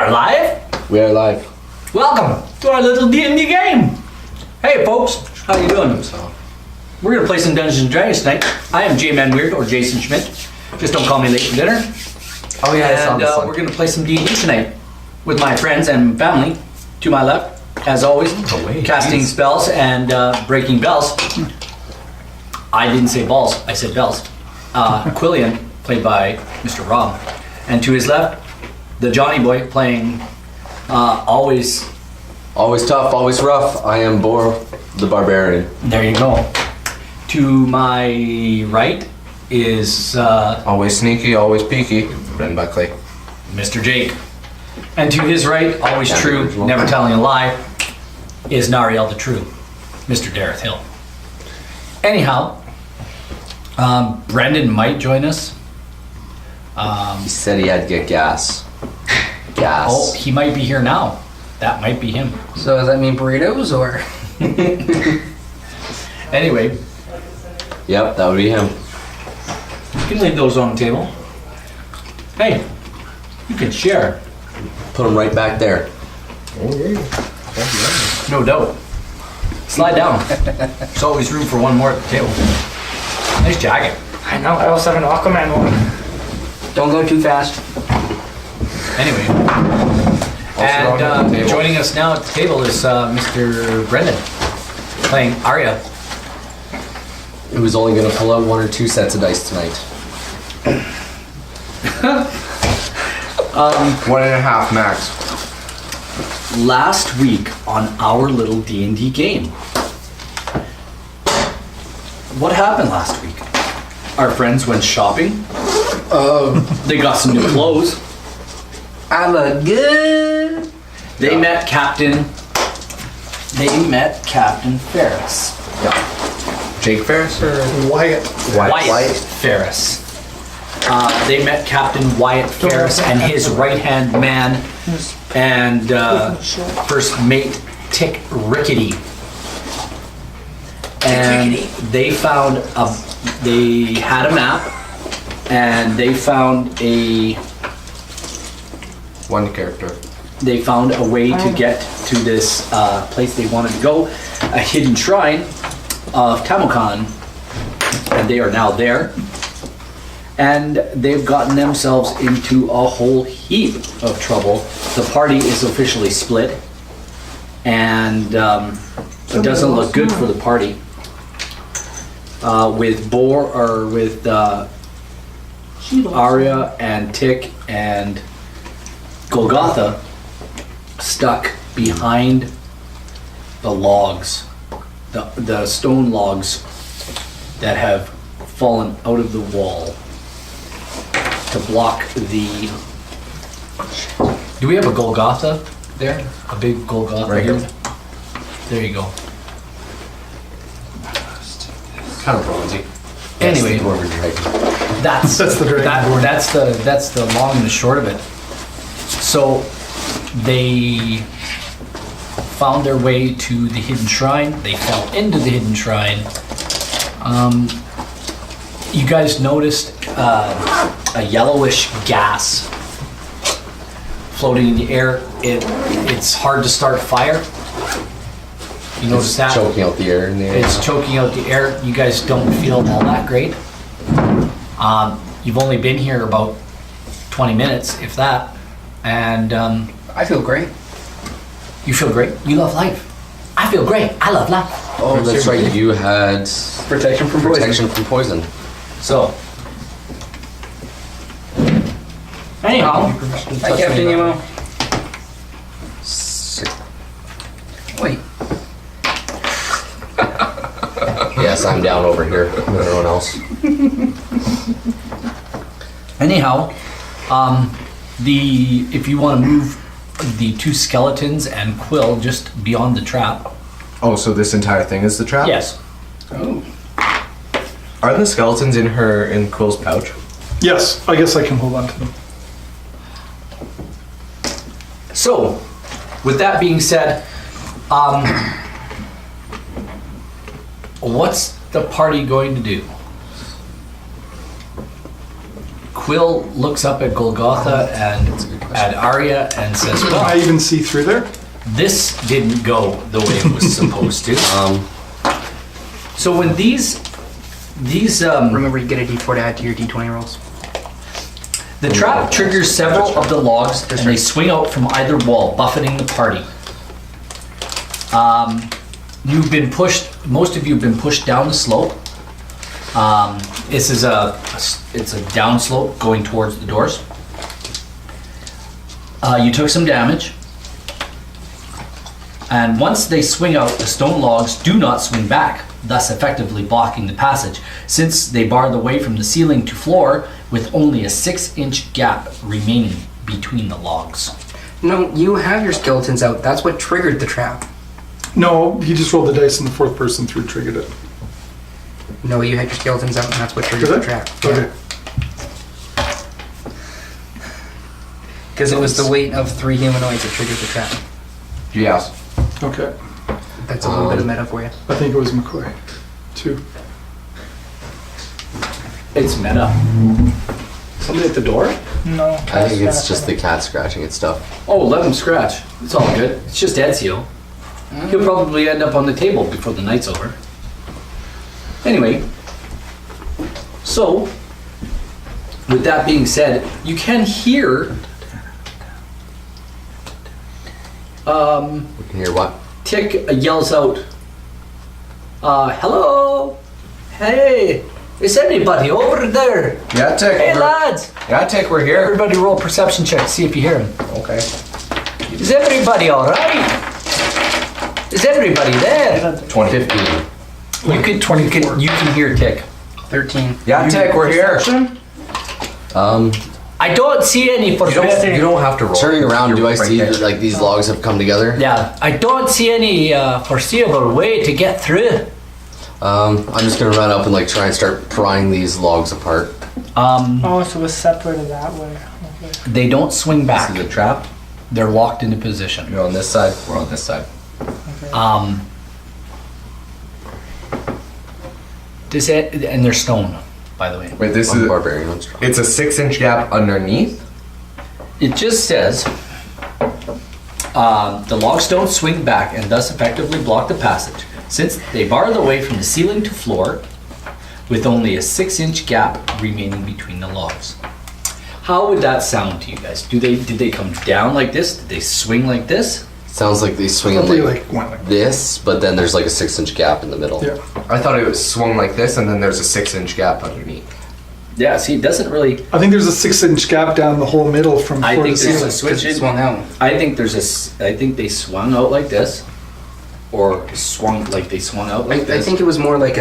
are live. We are live. Welcome to our little D&D game. Hey folks, how you doing? We're gonna play some Dungeons and Dragons tonight. I am J-Man Weird or Jason Schmidt. Just don't call me late for dinner. Oh yeah, And we're gonna play some D&D tonight with my friends and family to my left, as always, casting spells and breaking bells. I didn't say balls, I said bells. Quillian, played by Mr. Rob. And to his left, the Johnny Boy playing always tough, always rough. I am Bor, the Barbarian. There you go. To my right is Always sneaky, always peaky. Written by Clay. Mr. Jake. And to his right, always Can't be true, original. never telling a lie, is Nariel the True, Mr. Dareth Hill. Anyhow, Brendan might join us. He said he had to get gas. Gas. Oh, he might be here now. That might be him. So does that mean burritos or? Anyway, Yep, that would be him. you can leave those on the table. Hey, you can share. Put him right back there. No doubt. Slide down. There's always room for one more at the table. Nice jacket. I know. I also have an Aquaman one. Don't go too fast. Anyway, on the and table. joining us now at the table is Mr. Brendan, playing Arya. Who's only gonna pull out 1 or 2 sets of dice tonight? 1.5 max. Last week on Our Little D&D Game. What happened last week? Our friends went shopping. They got some new clothes. I look good. They met Captain Ferris. Jake Ferris or Wyatt. Wyatt Ferris. They met Captain Wyatt Ferris and his right-hand man and first mate Tick Rickety. And they found they had a map and they found one character. they found a way to get to this place they wanted to go, a hidden shrine of Tamochan, and they are now there. And they've gotten themselves into a whole heap of trouble. The party is officially split, and it doesn't look good for the party. With Arya and Tick and Golgotha stuck behind the logs, the stone logs that have fallen out of the wall to block the... Do we have a Golgotha there? A big Golgotha Right here. There you go. Kind of bronzy. Anyway, Dwarven dragon. that's the dragon. that's the long and the short of it. So they found their way to the hidden shrine. They fell into the hidden shrine. You guys noticed a yellowish gas floating in the air. It's hard to start a fire. You notice that? Choking out the air in the air. It's choking out the air. You guys don't feel all that great. You've only been here about 20 minutes, if that. And I feel great. you feel great. You love life. I feel great. I love life. Oh, that's right. You had Protection from poison. protection from poison. So, anyhow, Hi, Captain Nemo. Wait. Yes, I'm down over here with everyone else. anyhow, if you want to move the 2 skeletons and Quill just beyond the trap. Oh, so this entire thing is the trap? Yes. Oh. Are the skeletons in Quill's pouch? Yes, I guess I can hold on to them. So, with that being said, what's the party going to do? Quill looks up at Golgotha and at Arya and says, Can I well, even see through there? this didn't go the way it was supposed to. So when these Remember, you get a d4 to add to your d20 rolls. the trap triggers several of the logs and they swing out from either wall, buffeting the party. You've been pushed, most of you have been pushed down the slope. This is it's a down slope going towards the doors. You took some damage. And once they swing out, the stone logs do not swing back, thus effectively blocking the passage, since they bar the way from the ceiling to floor with only a 6-inch gap remaining between the logs. No, you have your skeletons out. That's what triggered the trap. No, he just rolled the dice and the fourth person through triggered it. No, you had your skeletons out, and that's what triggered Did the I? trap. Okay. Because it was the weight of 3 humanoids that triggered the trap. Yes. Okay. That's a little bit of meta for you. I think it was McCoy. 2. It's meta. Somebody at the door? No. I think it's just the cat scratching at stuff. Oh, let him scratch. It's all good. It's just Ezio. He'll probably end up on the table before the night's over. Anyway, so with that being said, you can hear We can hear what? Tick yells out, hello, hey, is anybody over there? Yeah, Tick. Hey lads, Yeah, Tick, we're here. everybody roll a perception check to see if you hear him. Okay. Is everybody all right? Is everybody there? 20. 15. You can hear Tick. 13. Yeah, Tick, we're here. I don't see any You foreseeable. don't have to roll. Turning around, You're do I right see there. that, like these logs have come together? Yeah, I don't see any foreseeable way to get through. I'm just gonna run up and like try and start prying these logs apart. Oh, so it was separated that way. Okay. They don't swing back. See the trap? They're locked into position. You're on this side. We're on this side. This and they're stone, by the way. Wait, this I'm is. barbarian. I'm strong. It's a 6-inch gap underneath. It just says the logs don't swing back and thus effectively block the passage, since they bar the way from the ceiling to floor with only a 6-inch gap remaining between the logs. How would that sound to you guys? Did they come down like this? Did they swing like this? Sounds like they swing They like like went like this, but then there's like a 6-inch gap in the middle. Yeah. I thought it was swung like this, and then there's a 6-inch gap underneath. Yeah, see, it doesn't really. I think there's a 6-inch gap down the whole middle from I floor to think there's ceiling. a switch. Because it swung out. I think I think they swung out like this, or swung like they swung out like I this. think it was more like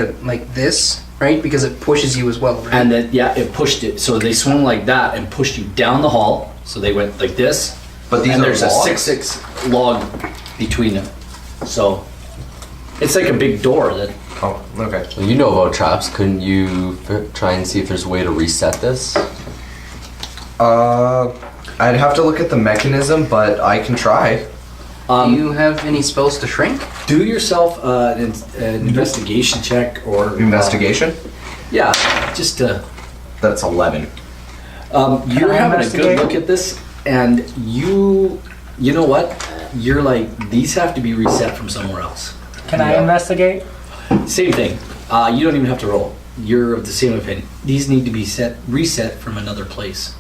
this, right? Because it pushes you as well, right? And then it pushed it. So they swung like that and pushed you down the hall. So they went like this. But these and are there's logs? a 6-6 log between them. So it's like a big door that. Oh, okay. Well, you know about traps. Couldn't you try and see if there's a way to reset this? I'd have to look at the mechanism, but I can try. Do you have any spells to shrink? Do yourself an investigation check or Investigation? Yeah, just to. That's 11. You're I having a good investigate? look at this, and you know what? You're like, these have to be reset from somewhere else. Can I investigate? Same thing. You don't even have to roll. You're of the same opinion. These need to be reset from another place.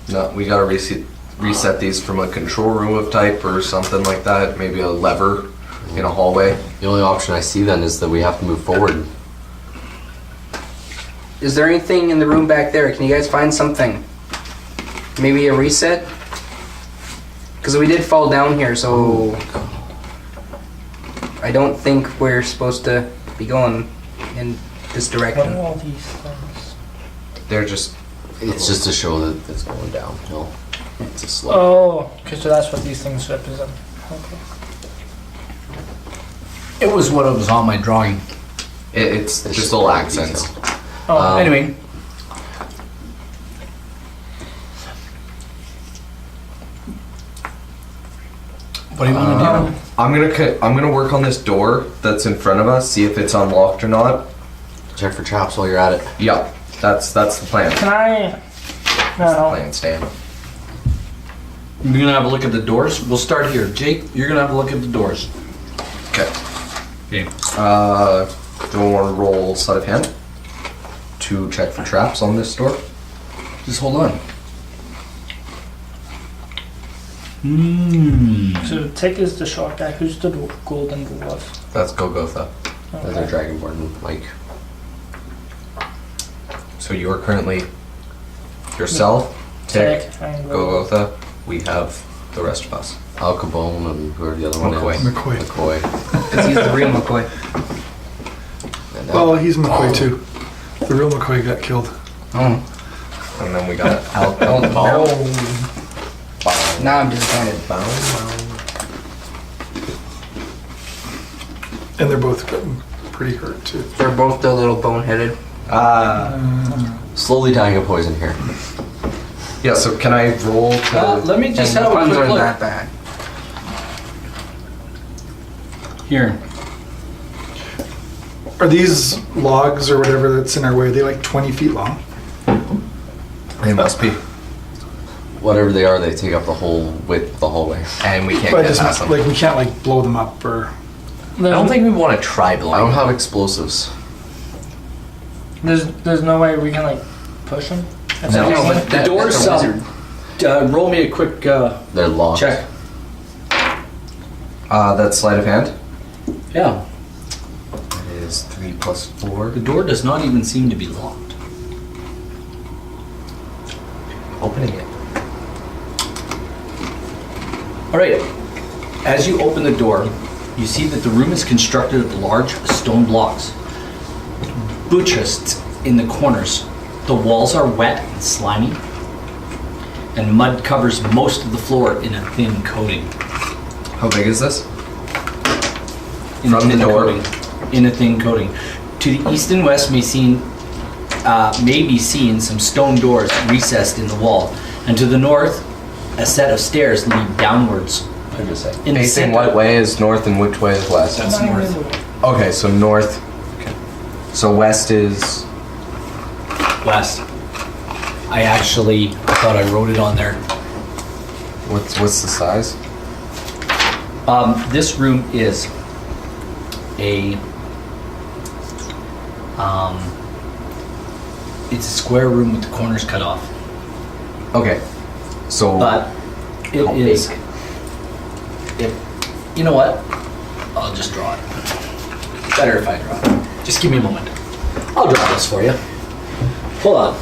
No, we gotta reset these from a control room of type or something like that. Maybe a lever in a hallway. The only option I see then is that we have to move forward. Is there anything in the room back there? Can you guys find something? Maybe a reset? Because we did fall down here, so I don't think we're supposed to be going in this What are direction. all these things? They're just. It's just to show that it's going downhill. It's a slope. Oh, okay, so that's what these things represent. Okay. It was what was on my drawing. It's It's just little very accents. detailed. Oh, Anyway. What do you want to do? I'm gonna work on this door that's in front of us. See if it's unlocked or not. Check for traps while you're at it. Yeah, that's the plan. can I? That's the No. plan, Stan. You're gonna have a look at the doors. We'll start here. Jake, you're gonna have a look at the doors. Okay. Okay. Do I want to roll sleight of hand to check for traps on this door? Just hold on. So Tick is the short guy. Who's the golden dwarf? That's Golgotha. That's our Dragonborn, Mike. So you are currently yourself, Tick, and Golgotha. We have the rest of us. Al Capone and whoever the other one McCoy. is. McCoy. McCoy. Because he's the real McCoy. And that- Well, he's McCoy too. The real McCoy got killed. Oh. And then we got Al. Now I'm disappointed. And they're both getting pretty hurt too. They're both a little boneheaded. Slowly dying of poison here. Yeah, so can I roll to... Let me just And have the a puns quick aren't look. that bad. Here. Are these logs or whatever that's in our way, are they like 20 feet long? They must be. Whatever they are, they take up the whole width of the hallway. And we can't But get just past them. like we can't like blow them up or. I don't think we want to try I don't blowing. have explosives. There's no way we can like push him. If No. there's- No, but The doors, that's a wizard. roll me a quick They're locked. check. That's sleight of hand. Yeah. It is 3 plus 4. The door does not even seem to be locked. Opening it. All right. As you open the door, you see that the room is constructed of large stone blocks, buttressed in the corners. The walls are wet and slimy, and mud covers most of the floor in a thin coating. How big is this? In a From the thin door. coating. In a thin coating. To the east and west may be seen some stone doors recessed in the wall, and to the north, a set of stairs lead downwards. What did you say? In the Facing center- what way is north and which way is west? That's Not north. invisible. Okay, so north. So west is... West. I thought I wrote it on there. What's the size? This room is it's a square room with the corners cut off, Okay. So... but it How is. big? You know what? I'll just draw it. Better if I draw it. Just give me a moment. I'll draw this for you. Hold on,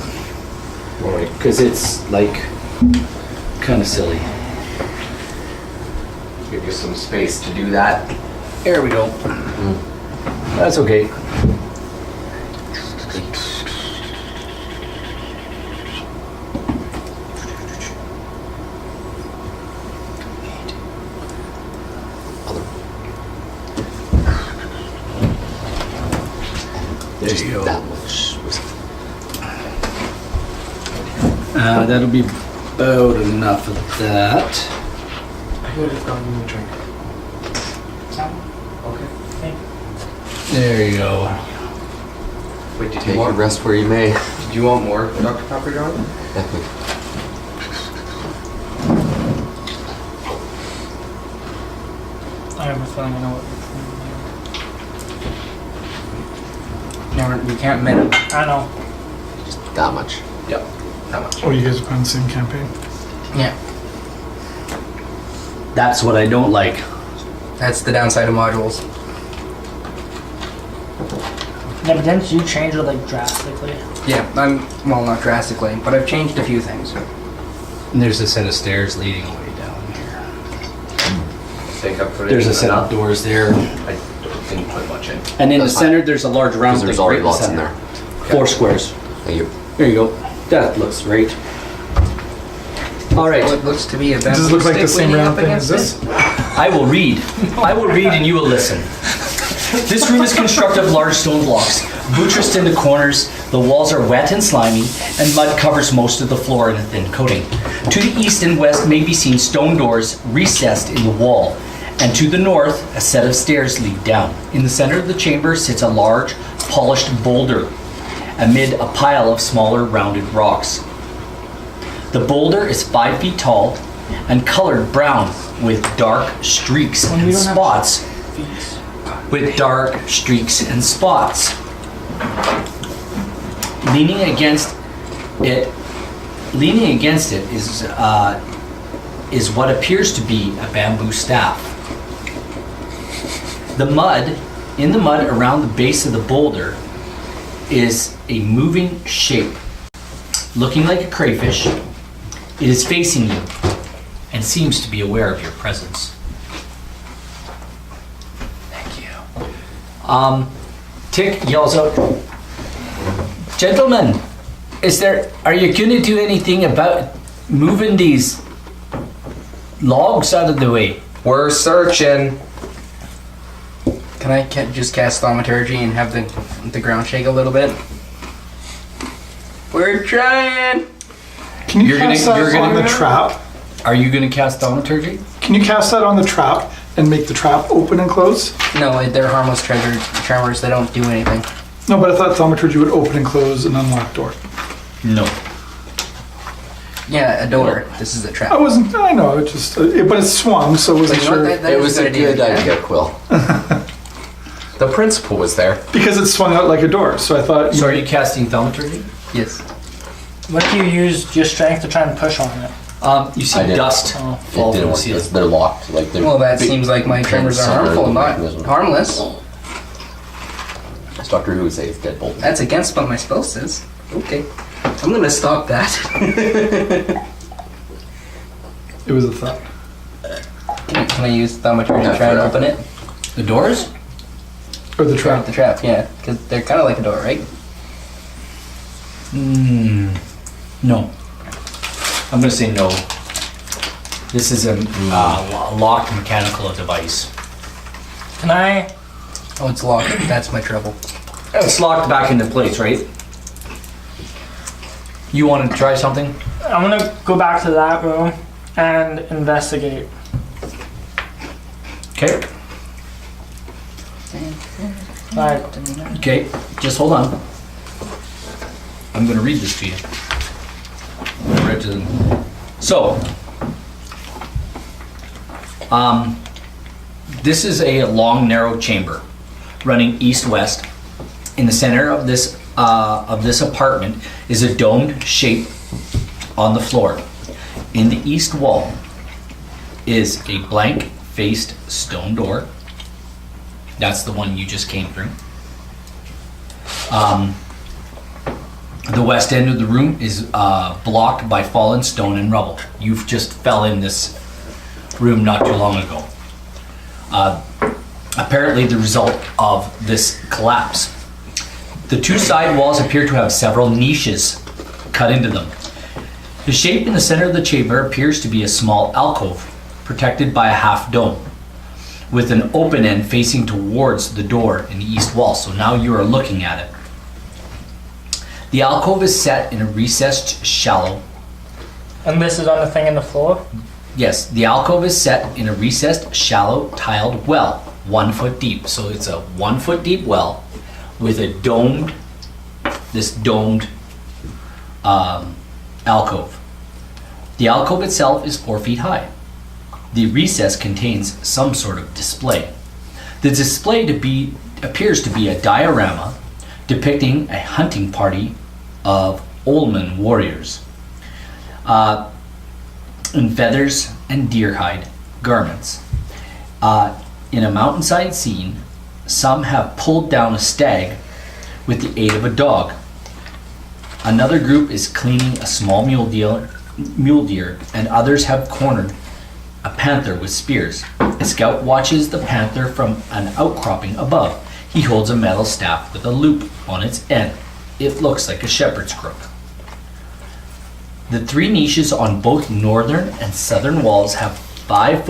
because it's like kind of silly. give you some space to do that. There we go. That's okay. There you go. That much. That'll be about enough of that. I would have gotten you a drink. There you go. Wait, did Take your rest where you may. Did you want more Dr. Pepper, John? I have a feeling I know what Never, we can't admit it. I know. That much. Yep. That much. Oh, you guys are playing the same campaign? Yeah. That's what I don't like. That's the downside of modules. Yeah, but didn't you change it like drastically? Yeah, well, not drastically, but I've changed a few things. And there's a set of stairs leading away down here. Think I put it There's in a set of enough? doors there. I didn't put much in. And in That's the fine. center, there's a large round Because there's thing already right in the lots in center. there. 4 squares. Thank you. There you go. That looks great. All right. What looks to be a Does it look like the same round thing as this? I will read. I will read and you will listen. This room is constructed of large stone blocks, buttressed in the corners. The walls are wet and slimy, and mud covers most of the floor in a thin coating. To the east and west may be seen stone doors recessed in the wall, and to the north, a set of stairs lead down. In the center of the chamber sits a large, polished boulder, amid a pile of smaller, rounded rocks. The boulder is 5 feet tall, and colored brown with dark streaks When and we don't have spots. Fees. With dark streaks and spots. Leaning against it is what appears to be a bamboo staff. In the mud around the base of the boulder is a moving shape, looking like a crayfish. It is facing you and seems to be aware of your presence. Thank you. Tick yells out, "Gentlemen, are you gonna do anything about moving these logs out of the way?" We're searching. Can I just cast thaumaturgy and have the ground shake a little bit? We're trying. Can you You're cast gonna- that you're on gonna- the trap? Are you gonna cast thaumaturgy? Can you cast that on the trap and make the trap open and close? No, they're harmless tremors. They don't do anything. No, but I thought thaumaturgy would open and close an unlocked door. No. Yeah, a door. This is a trap. I know, it just, but it swung, so I wasn't But you know what, sure. that It is was a good yeah. idea, Quill. The principal was there. Because it swung out like a door, so I thought. So are you casting thaumaturgy? Yes. What if you used your strength to try and push on it? You see I did. dust Oh. fall It from didn't the work. ceiling. They're locked. Like they're Well, that big- seems like my tremors are Center harmful, not mechanism. harmless. As Doctor Who would say, it's deadbolt. That's against what my spell says. Okay. I'm gonna stop that. It was a thought. Can I use thaumaturgy to try and open it? The doors? Or the trap. The trap, yeah. Because they're kind of like a door, right? No. I'm gonna say no. This is a locked mechanical device. Can I? Oh, it's locked. That's my trouble. It's locked back into place, right? You want to try something? I'm gonna go back to that room and investigate. Okay. Like, Okay. Just hold on. I'm gonna read this to you. I read to them. So, this is a long, narrow chamber running east-west. In the center of this apartment is a domed shape on the floor. In the east wall is a blank-faced stone door. That's the one you just came through. The west end of the room is blocked by fallen stone and rubble. You've just fell in this room not too long ago. Apparently the result of this collapse. The two side walls appear to have several niches cut into them. The shape in the center of the chamber appears to be a small alcove protected by a half dome, with an open end facing towards the door in the east wall. So now you are looking at it. The alcove is set in a recessed shallow. and this is on the thing in the floor. Yes, the alcove is set in a recessed shallow tiled well, 1 foot deep. So it's a 1 foot deep well with a domed alcove. The alcove itself is 4 feet high. The recess contains some sort of display. The display appears to be a diorama depicting a hunting party of Olman warriors in feathers and deerhide garments. In a mountainside scene, some have pulled down a stag with the aid of a dog. Another group is cleaning a small mule deer, and others have cornered a panther with spears. A scout watches the panther from an outcropping above. He holds a metal staff with a loop on its end. It looks like a shepherd's crook. The 3 niches on both northern and southern walls have 5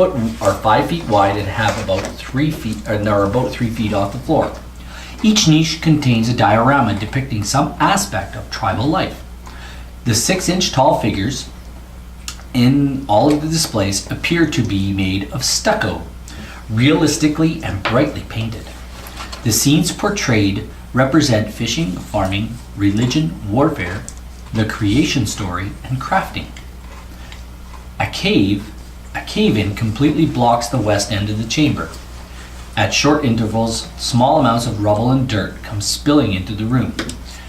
feet wide and have about 3 feet, and are about 3 feet off the floor. Each niche contains a diorama depicting some aspect of tribal life. The 6-inch tall figures in all of the displays appear to be made of stucco, realistically and brightly painted. The scenes portrayed represent fishing, farming, religion, warfare, the creation story, and crafting. A cave-in completely blocks the west end of the chamber. At short intervals, small amounts of rubble and dirt come spilling into the room.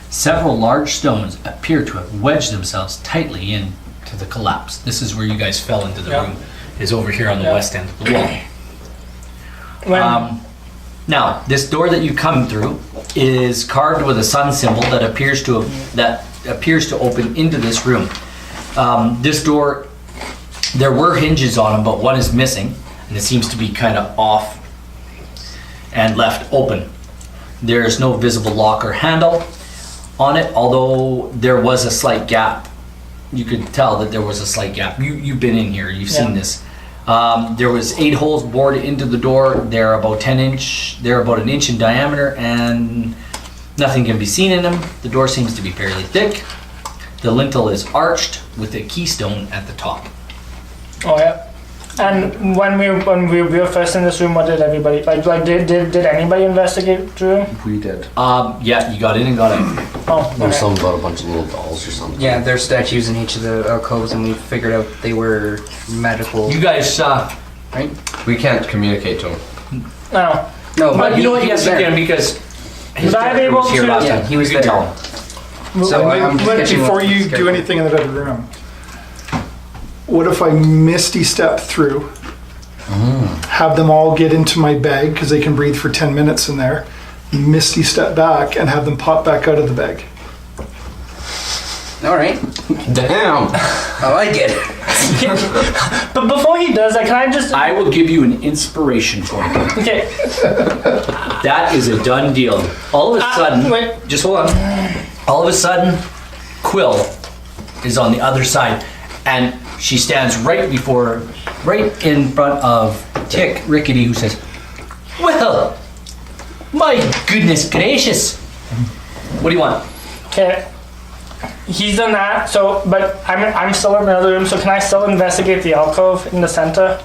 Several large stones appear to have wedged themselves tightly into the collapse. This is where you guys fell into the room, is over here on the west end of the wall. When, Now, this door that you come through is carved with a sun symbol that appears to open into this room. This door, there were hinges on them, but one is missing, and it seems to be kind of off and left open. There is no visible lock or handle on it, although there was a slight gap. You could tell that there was a slight gap. You've been in here, you've seen this. There was 8 holes bored into the door. They're about an inch in diameter, and nothing can be seen in them. The door seems to be fairly thick. The lintel is arched with a keystone at the top. oh yeah. And when we were first in this room, what did everybody did anybody investigate the room? We did. Yeah, you got in and got out. Oh, There was okay. something about a bunch of little dolls or something. Yeah, there's statues in each of the alcoves, and we figured out they were magical. You guys, Right? We can't communicate to him. No. No, but you know what? he Yes, was you there. can, because his Was I character able was here to- last Yeah, time. he was You can there. tell him. So I'm just But catching before what you he's do careful. anything in that other room, what if I misty step through, have them all get into my bag because they can breathe for 10 minutes in there, misty step back and have them pop back out of the bag? All right, Damn! I like it. But before he does that, can I just? I will give you an inspiration point. Okay. That is a done deal. All of a sudden, wait. just hold on. All of a sudden, Quill is on the other side, and she stands right in front of Tick Rickety, who says, "Well, my goodness gracious! What do you want?" Okay. He's done that. So, but I'm still in the other room. So can I still investigate the alcove in the center?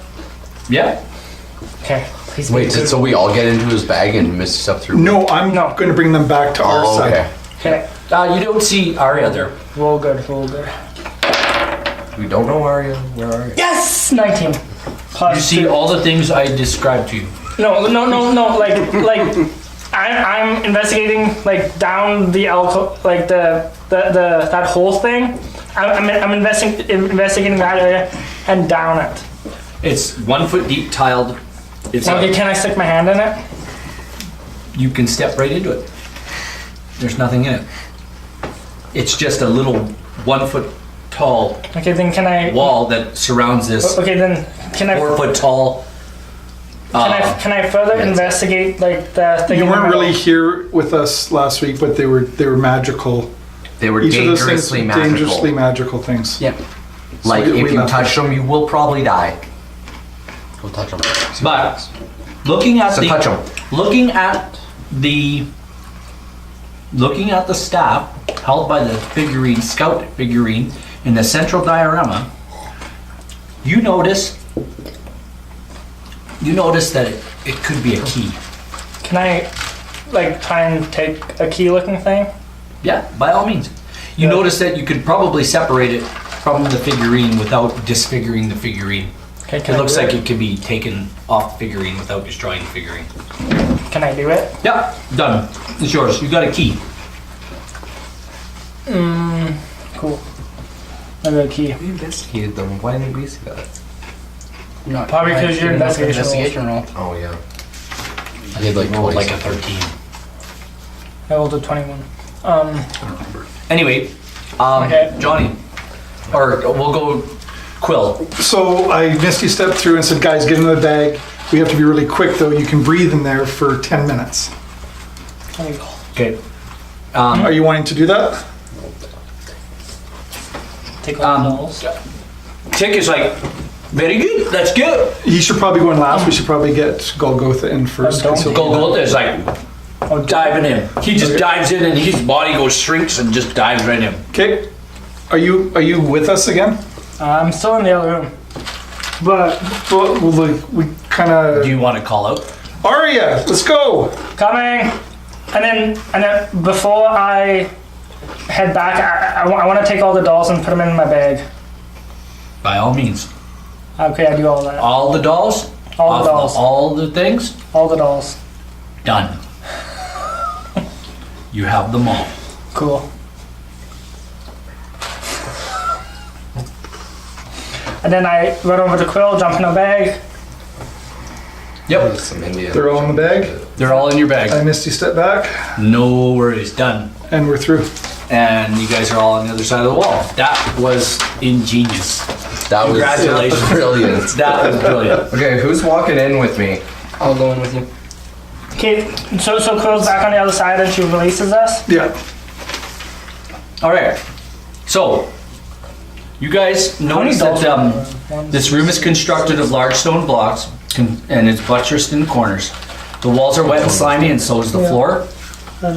Yeah. Okay. Please. Wait, so we all get into his bag and miss stuff through? No, I'm No. going to bring them back to our Oh, side. okay. Okay. You don't see Arya there. Roll good. Roll good. We don't know Arya. Where are you? Yes. 19. Plus You see two. all the things I described to you. No. Like I'm investigating like down the alcove, like the that whole thing. I'm investigating that area and down it. It's 1 foot deep, tiled. It's Okay. Can I stick my hand in it? you can step right into it. There's nothing in it. It's just a little 1 foot tall Okay. Then can I? wall that surrounds this Okay. Then can I? 4 foot tall. Can I further investigate like the thing? You in the weren't really middle? here with us last week, but they were magical. They were Each of those things dangerously were magical. dangerously magical things. Yeah. Like, So we if you left touch them, you will probably die. Go touch him. But looking at So the touch 'em. looking at the staff held by the figurine, scout figurine, in the central diorama, you notice that it could be a key. Can I like try and take a key looking thing? Yeah, by all means. You Yeah. notice that you could probably separate it from the figurine without disfiguring the figurine. Okay. It looks like it could be taken off the figurine without destroying the figurine. Can I do it? Yeah, done. It's yours. You got a key. Cool. I got a key. We investigated them. Why didn't we see that? Not Probably quite 'cause your good enough investigation roll. Oh, yeah. I did like Rolled 20. like a 13. I rolled a 21. Anyway, Okay. Johnny, or we'll go Quill. So I misty stepped through and said, guys, get in the bag. We have to be really quick though. You can breathe in there for 10 minutes. There you go. Okay. Are you wanting to do that? Take all the dolls. Tick is like, very good, let's go. He should probably go in last. We should probably get Golgotha in first. 'cause he'll- Golgotha is like diving in. He just dives in and his body goes shrinks and just dives right in. Okay. Are you with us again? I'm still in the other room. But we kind Do of. you want to call out? Arya, let's go. Coming. And then before I head back, I want to take all the dolls and put them in my bag. By all means. Okay, I do all that. All the dolls? All Off the dolls. all the things? All the dolls. Done. You have them all. Cool. And then I run over to Quill, jump in a bag. Yep. Some Indian. They're all in the bag. They're all in your bag. I misty step back, No worries. Done. and we're through. And you guys are all on the other side of the wall. That was ingenious. That was Congratulations. brilliant. That was brilliant. Okay, who's walking in with me? I'll go in with you. Okay, so Quill's back on the other side and she releases us. Yeah. All right. So, you guys notice dolls that are there? this room is constructed of large stone blocks and it's buttressed in the corners. The walls are wet and slimy, and so is the Yeah. floor. I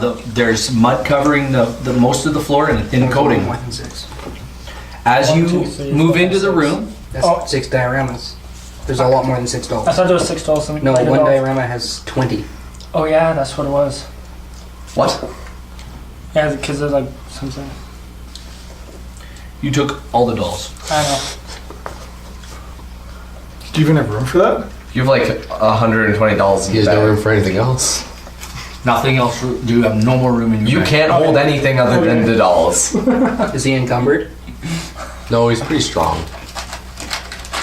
know. There's mud covering the most of the floor and a thin coating. More than 6. As 1, you 2, 3, move 4, into the 6. room, That's Oh. 6 dioramas. There's a lot more than 6 dolls. I thought there was 6 dolls. No, like a one doll. diorama has 20. Oh yeah, that's what it was. What? Yeah, because there's like something. you took all the dolls. I know. Do you even have room for that? You have like $120 in He your has no room bag. for anything else. Nothing else. You have no more room in your You bag. can't hold anything other than the dolls. Is he encumbered? No, he's pretty strong.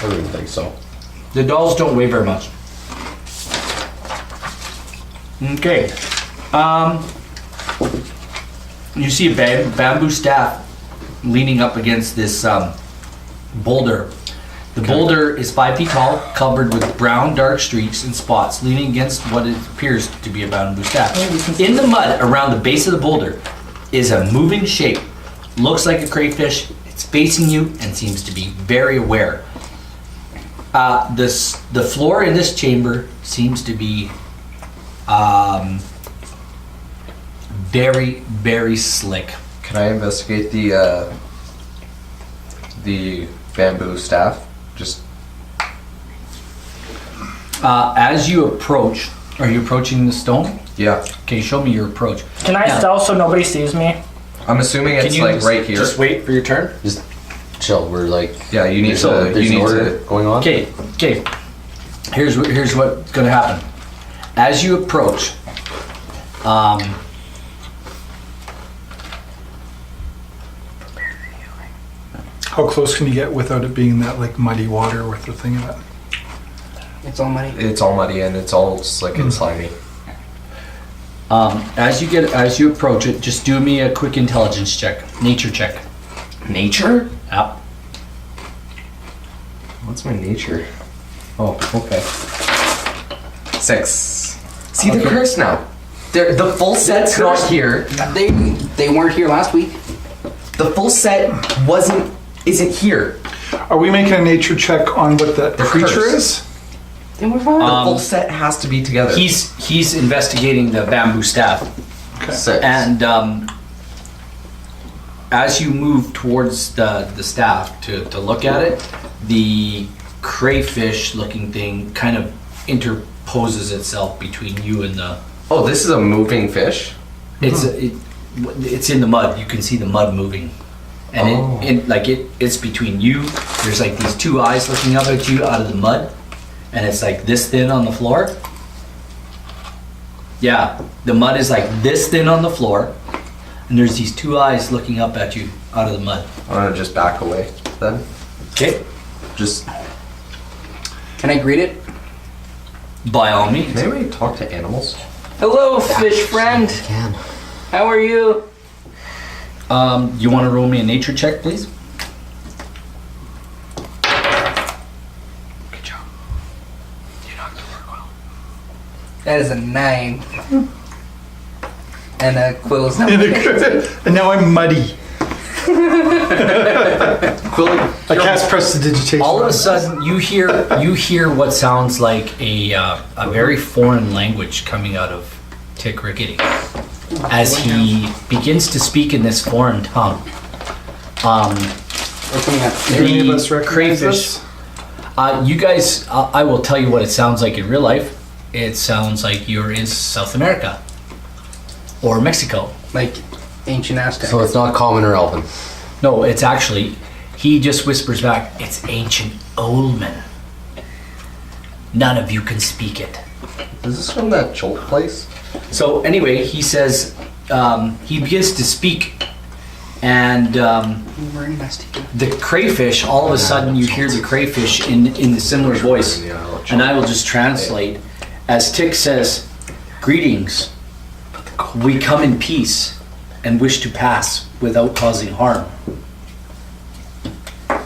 I wouldn't think so. The dolls don't weigh very much. Okay. You see a bamboo staff leaning up against this boulder. The boulder is 5 feet tall, covered with brown dark streaks and spots, leaning against what it appears to be a bamboo staff. In the mud around the base of the boulder is a moving shape. Looks like a crayfish. It's facing you and seems to be very aware. The floor in this chamber seems to be very, very slick. Can I investigate the bamboo staff? Just As you approach, are you approaching the stone? yeah. Okay, show me your approach. Can I Yeah. stealth so nobody sees me? I'm assuming Can it's you like right here. Just wait for your turn. Just chill. We're like, Yeah, you need there's to. there's You an need order to. going on. Okay. Here's what's gonna happen. As you approach, How close can you get without it being that like muddy water with the thing in it? It's all money. It's all muddy and it's all slick and slimy. as you approach it, just do me a quick intelligence check, nature check. Nature? Yep. What's my nature? Oh, okay. 6. See, they're cursed now. The full set's not here. They weren't here last week. The full set isn't here. Are we making a nature check on what that They're creature cursed. is? Then we're fine. The full set has to be together. He's investigating the bamboo staff, Okay. 6. and as you move towards the staff to look at it, the crayfish-looking thing kind of interposes itself between you and the. Oh, this is a moving fish? It's in the mud. You can see the mud moving, and it's between you. There's like these two eyes looking up at you out of the mud, and it's like this thin on the floor. Yeah, the mud is like this thin on the floor, and there's these two eyes looking up at you out of the mud. I'm gonna just back away then. Okay, Just, Can I greet it? by all means. maybe we talk to animals? Hello, fish friend. Can. How are you? You want to roll me a nature check, please? Good job. You knocked the work well. That is a 9. And a Quill is not. And now I'm muddy. I cast prestidigitation. All of on a it. sudden, you hear what sounds like a very foreign language coming out of Tick Rickety as he begins to speak in this foreign tongue. We're coming up. Do any of The us recognize crayfish. this? You guys, I will tell you what it sounds like in real life. It sounds like you're in South America or Mexico. Like ancient Aztec. So it's not common or elven. No, it's actually, he just whispers back, it's ancient old men. None of you can speak it. Is this from that Jolt place? So anyway, he says, he begins to speak, and the crayfish, all of a sudden you hear the crayfish in the similar voice, and I will just translate. As Tick says, "Greetings, we come in peace and wish to pass without causing harm.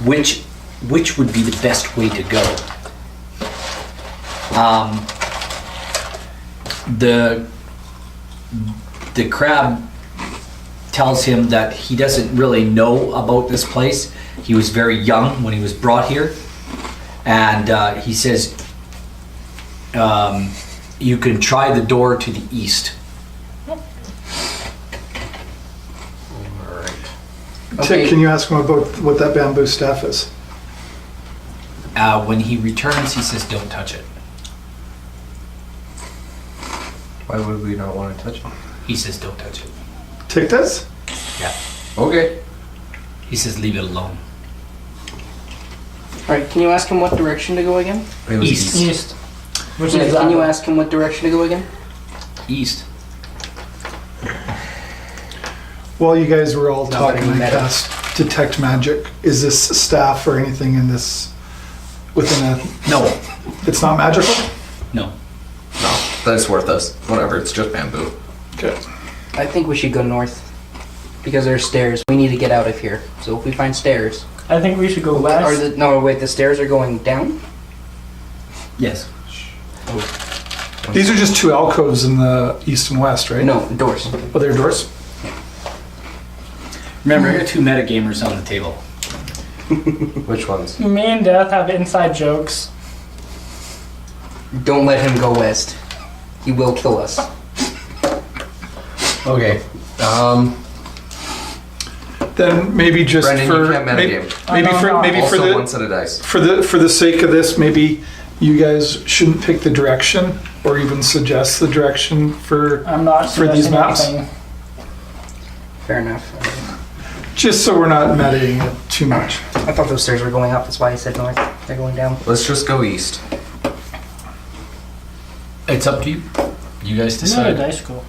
Which would be the best way to go?" The crab tells him that he doesn't really know about this place. He was very young when he was brought here, and he says you can try the door to the east. Tick, can you ask him about what that bamboo staff is? When he returns, he says, "Don't touch it." Why would we not want to touch it? He says, "Don't touch it." Tick does? Yeah. Okay. He says, "Leave it alone." Alright, can you ask him what direction to go again? It was East. East. Which Yeah, is can you that? ask him what direction to go again? East. While you guys were all talking, I meta. cast Detect Magic. Is this staff or anything in this within a... No. It's not magical? No. No, that's worth us. Whatever, it's just bamboo. Okay. I think we should go north. Because there's stairs. We need to get out of here. So if we find stairs... I think we should go Or west. the stairs are going down? Yes. These are just two alcoves in the east and west, right? No, doors. Oh, they're doors? Remember, there are two metagamers on the table. Which ones? Me and Death have inside jokes. Don't let him go west. He will kill us. Okay. Then maybe just Brendan, for... you can't metagame. Maybe Also for one set of dice. the sake of this, maybe you guys shouldn't pick the direction or even suggest the direction for I'm not For these suggesting maps? anything. Fair enough. just so we're not metaing it too much. I thought those stairs were going up. That's why I said north. They're going down. Let's just go east. It's up to you. You guys It's not a decide. dice school.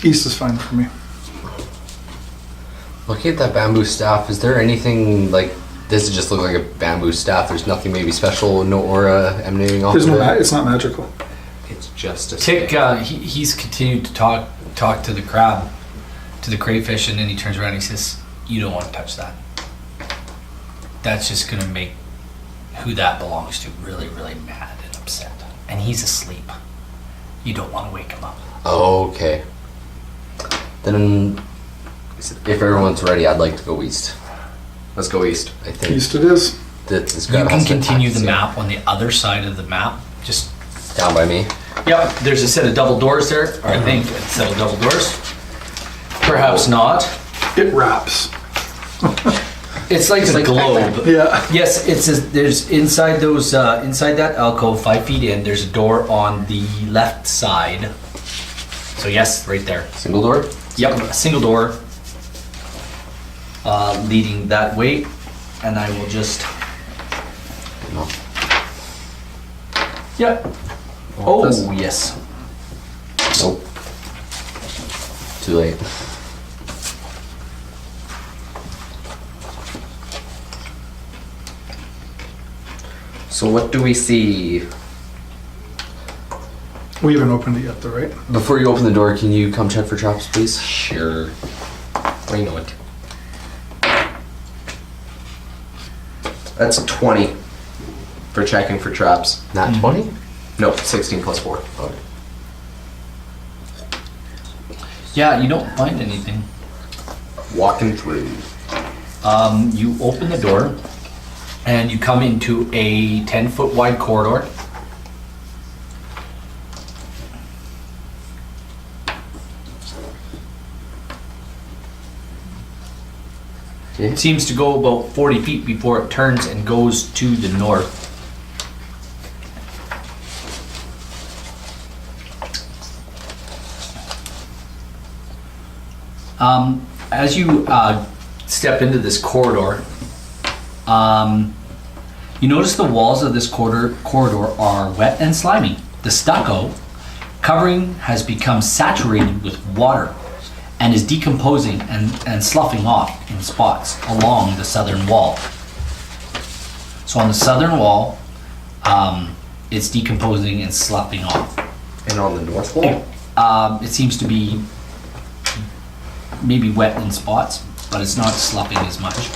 East is fine for me. Looking at that bamboo staff, is there anything like this? Just look like a bamboo staff. There's nothing maybe special, no aura emanating off There's of no, it. it's not magical. It's just a Tick, he's continued to talk to the crab, to the crayfish, and then he turns around and he says, "You don't want to touch that. That's just going to make who that belongs to really, really mad and upset. And he's asleep. You don't want to wake him up." Okay. Then, if everyone's ready, I'd like to go east. Let's go east. I think East it is. this You guy can has to continue attack the soon. map on the other side of the map. Just, down by me. yep, there's a set of double doors there, or I think a set of double doors. Perhaps not. It wraps. It's like a globe. Yeah. Yes, there's inside those inside that alcove, 5 feet in. There's a door on the left side. So yes, right there. Single door. Yep, a single door leading that way, and I will just. No. Yep. Oh This- yes. Nope. Too late. So what do we see? We haven't opened it yet though, right? Before you open the door, can you come check for traps, please? Sure. I know it. That's 20 for checking for traps. Not 20? Nope, 16 plus 4. Okay. Yeah, you don't find anything. Walking through. You open the door, and you come into a 10-foot wide corridor. Okay. It seems to go about 40 feet before it turns and goes to the north. As you step into this corridor, you notice the walls of this corridor are wet and slimy. The stucco covering has become saturated with water and is decomposing and sloughing off in spots along the southern wall. So on the southern wall, it's decomposing and sloughing off. And on the north wall? It seems to be maybe wet in spots, but it's not sloughing as much.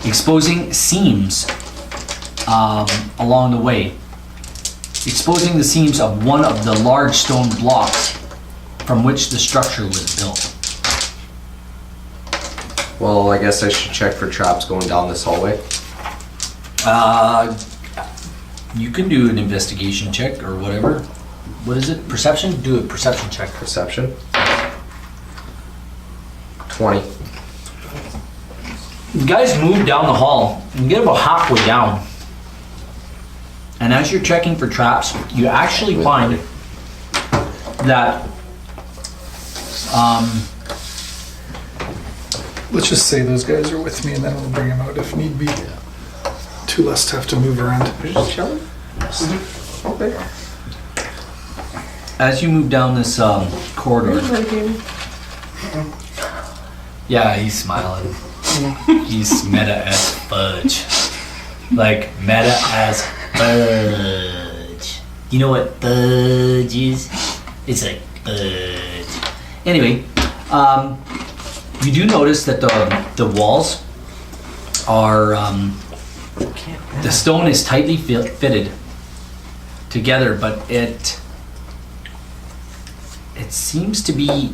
Exposing seams along the way. Exposing the seams of one of the large stone blocks from which the structure was built. Well, I guess I should check for traps going down this hallway. You can do an investigation check or whatever. What is it? Perception? Do a perception check. Perception. 20. You guys move down the hall and get about halfway down. And as you're checking for traps, you actually find that Let's just say those guys are with me, and then we'll bring them out if need be. Too less to have to move around. You're just chilling? Okay. as you move down this corridor. Yeah, he's smiling. He's meta as fudge. Like, meta as fudge. You know what fudge is? It's like fudge. Anyway, you do notice that the walls are, the stone is tightly fitted together, but it seems to be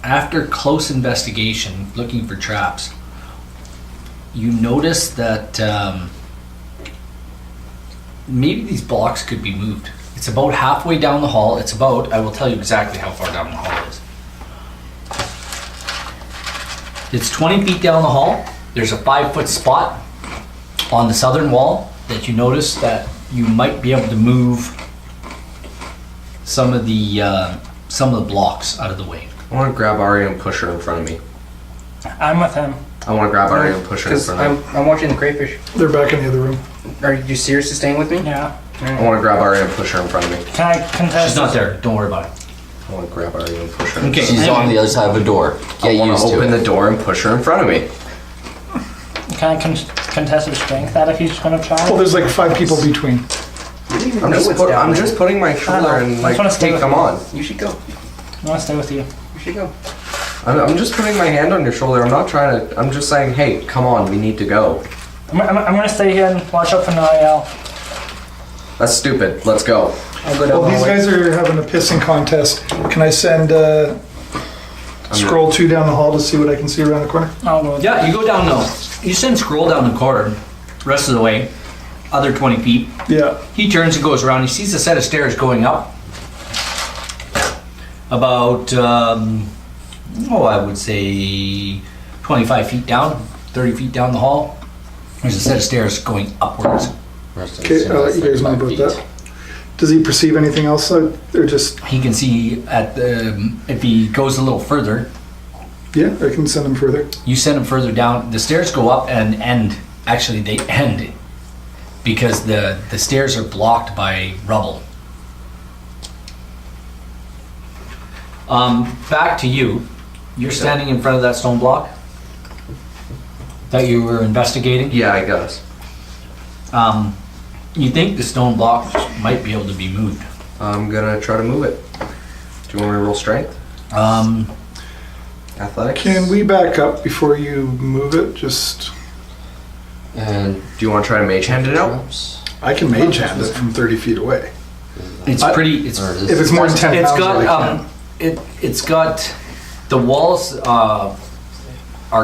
after close investigation, looking for traps, you notice that maybe these blocks could be moved. It's about halfway down the hall. It's about, I will tell you exactly how far down the hall it is. It's 20 feet down the hall. There's a 5-foot spot on the southern wall that you notice that you might be able to move some of the blocks out of the way. I want to grab Arya and push her in front of me. I'm with him. I want to grab Arya and push her in Because front of me. I'm watching the crayfish. They're back in the other room. Are you seriously staying with me? Yeah. I want to grab Arya and push her in front of me. Can I contest? She's not there. Don't worry about it. I want to grab Arya and push her in Okay. front She's on the other side of a door. I Get want used to to open it. the door and push her in front of me. Can I contest his strength that if he's gonna try? Well, there's like 5 people between. I'm just putting my shoulder I and just like, wanna stay hey, with come you. on. You should go. I want to stay with you. You should go. I'm just putting my hand on your shoulder. I'm not trying to. I'm just saying, hey, come on, we need to go. I'm gonna stay here and watch out for Nariel. That's stupid. Let's go. I'll go down Well, the these hallway. guys are having a pissing contest. Can I send scroll 2 down the hall to see what I can see around the corner? I'll go. Yeah, you go down you send scroll down the corridor, rest of the way, other 20 feet. Yeah. He turns and goes around. He sees a set of stairs going up. About, I would say 25 feet down, 30 feet down the hall. There's a set of stairs going upwards. Okay, I'll let you guys know about that. Does he perceive anything else? Or just, He can see if he goes a little further, yeah, I can send him further. you send him further down. The stairs go up and end. Actually, they end because the stairs are blocked by rubble. Back to you. You're standing in front of that stone block that you were investigating. Yeah, I guess. You think the stone block might be able to be moved. I'm gonna try to move it. Do you want me to roll strength? Athletics? Can we back up before you move it? Just, And Do you want to try to mage hand it out? traps. I can mage hand it from 30 feet away. It's pretty. It's Or is If it's more than 10 It's pounds, I got can. it's got the walls are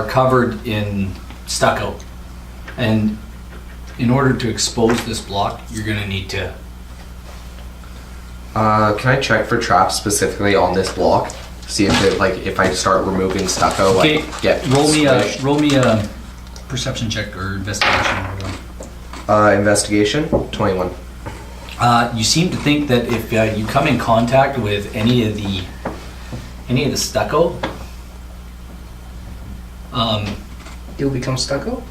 covered in stucco, and in order to expose this block, you're gonna need to. Can I check for traps specifically on this block? See if it, like, if I start removing stucco, Okay, like, get roll me squished. a perception check or investigation. Investigation, 21. You seem to think that if you come in contact with any of the any of the stucco, You'll become stucco?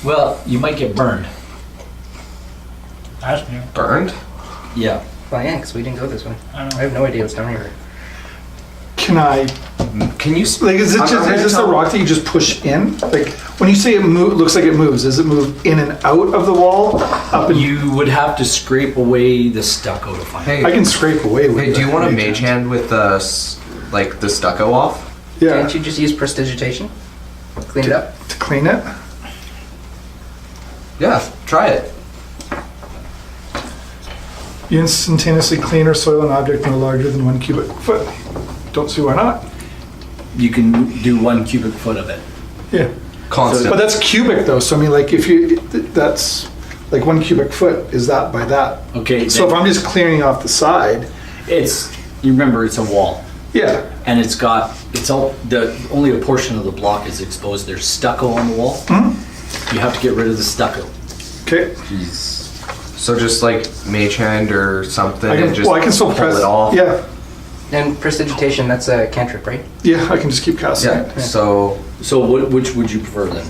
well, you might get burned. That's new. Burned? Yeah. Well, yeah, because we didn't go this way. I I don't know. have no idea what's down here. Can I, Can you? like, is I'm gonna this a tell- rock that you just push in? Like, when you say it looks like it moves, does it move in and out of the wall? Up and You would have to scrape away the stucco to find it. Hey, I can scrape away with hey, it. do you want a mage hand with the like the stucco off? Yeah, Can't you just use prestidigitation? Clean it up? to clean it. Yeah, try it. You instantaneously clean or soil an object no larger than 1 cubic foot. Don't see why not. You can do 1 cubic foot of it. Yeah. Constant. But that's cubic though, so I mean, like, if you, that's, like 1 cubic foot is that by that. Okay, So if then I'm just clearing off the side, it's, you remember it's a wall. yeah, And it's got, it's all, only a portion of the block is exposed. There's stucco on the wall. You have to get rid of the stucco. okay. Jeez. So just like mage hand or something, I and can, just well, I can still pull press it off. Yeah, And prestidigitation, that's a cantrip, right? yeah, I can just keep casting Yeah. it. So So which would you prefer then?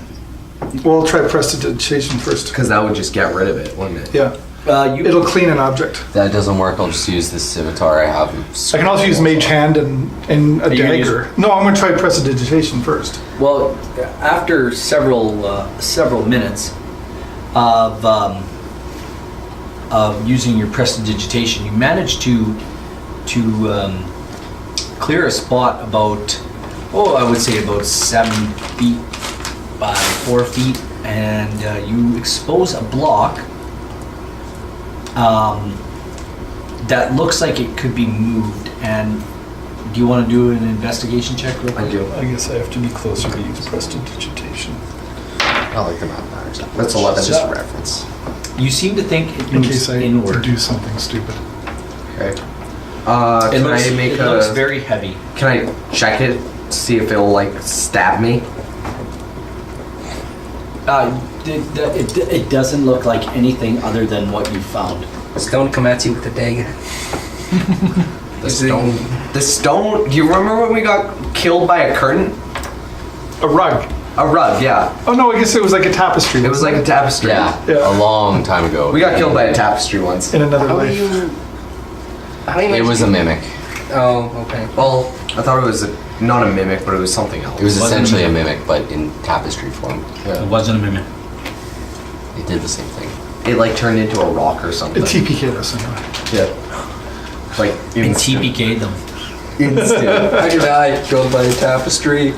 Well, I'll try prestidigitation first. because that would just get rid of it, wouldn't it? Yeah, You, it'll clean an object. If that doesn't work, I'll just use this scimitar I have. I can also use mage hand and a you gonna use- dagger. No, I'm gonna try prestidigitation first. well, after several minutes of using your prestidigitation, you manage to clear a spot about, I would say about 7 feet by 4 feet, and you expose a block that looks like it could be moved. And do you want to do an investigation check real quick? I do. I guess I have to be closer to use prestidigitation. I like the map matters. That's 11. It's just a reference. You seem to think it In moves case I inward. do something stupid. Okay. It Can looks, I make it looks a? very heavy. Can I check it? See if it'll like stab me? It doesn't look like anything other than what you found. Stone come at you with a dagger. The stone. The stone. Do you remember when we got killed by a curtain? A rug. A rug. Yeah. Oh no, I guess it was like a tapestry. It was like a tapestry. Yeah, Yeah. a long time ago. We got killed by a tapestry once. in another How do life. you... How do you It manage was to- a mimic. Oh, okay. Well, I thought it was not a mimic, but it was something else. It was Wasn't a essentially a mimic, but in tapestry form. It wasn't a mimic. It did the same thing. It like turned into a rock or something. It TPK'd us anyway. Yeah. Like And instant. TPK'd them. Instant. I died, killed by a tapestry.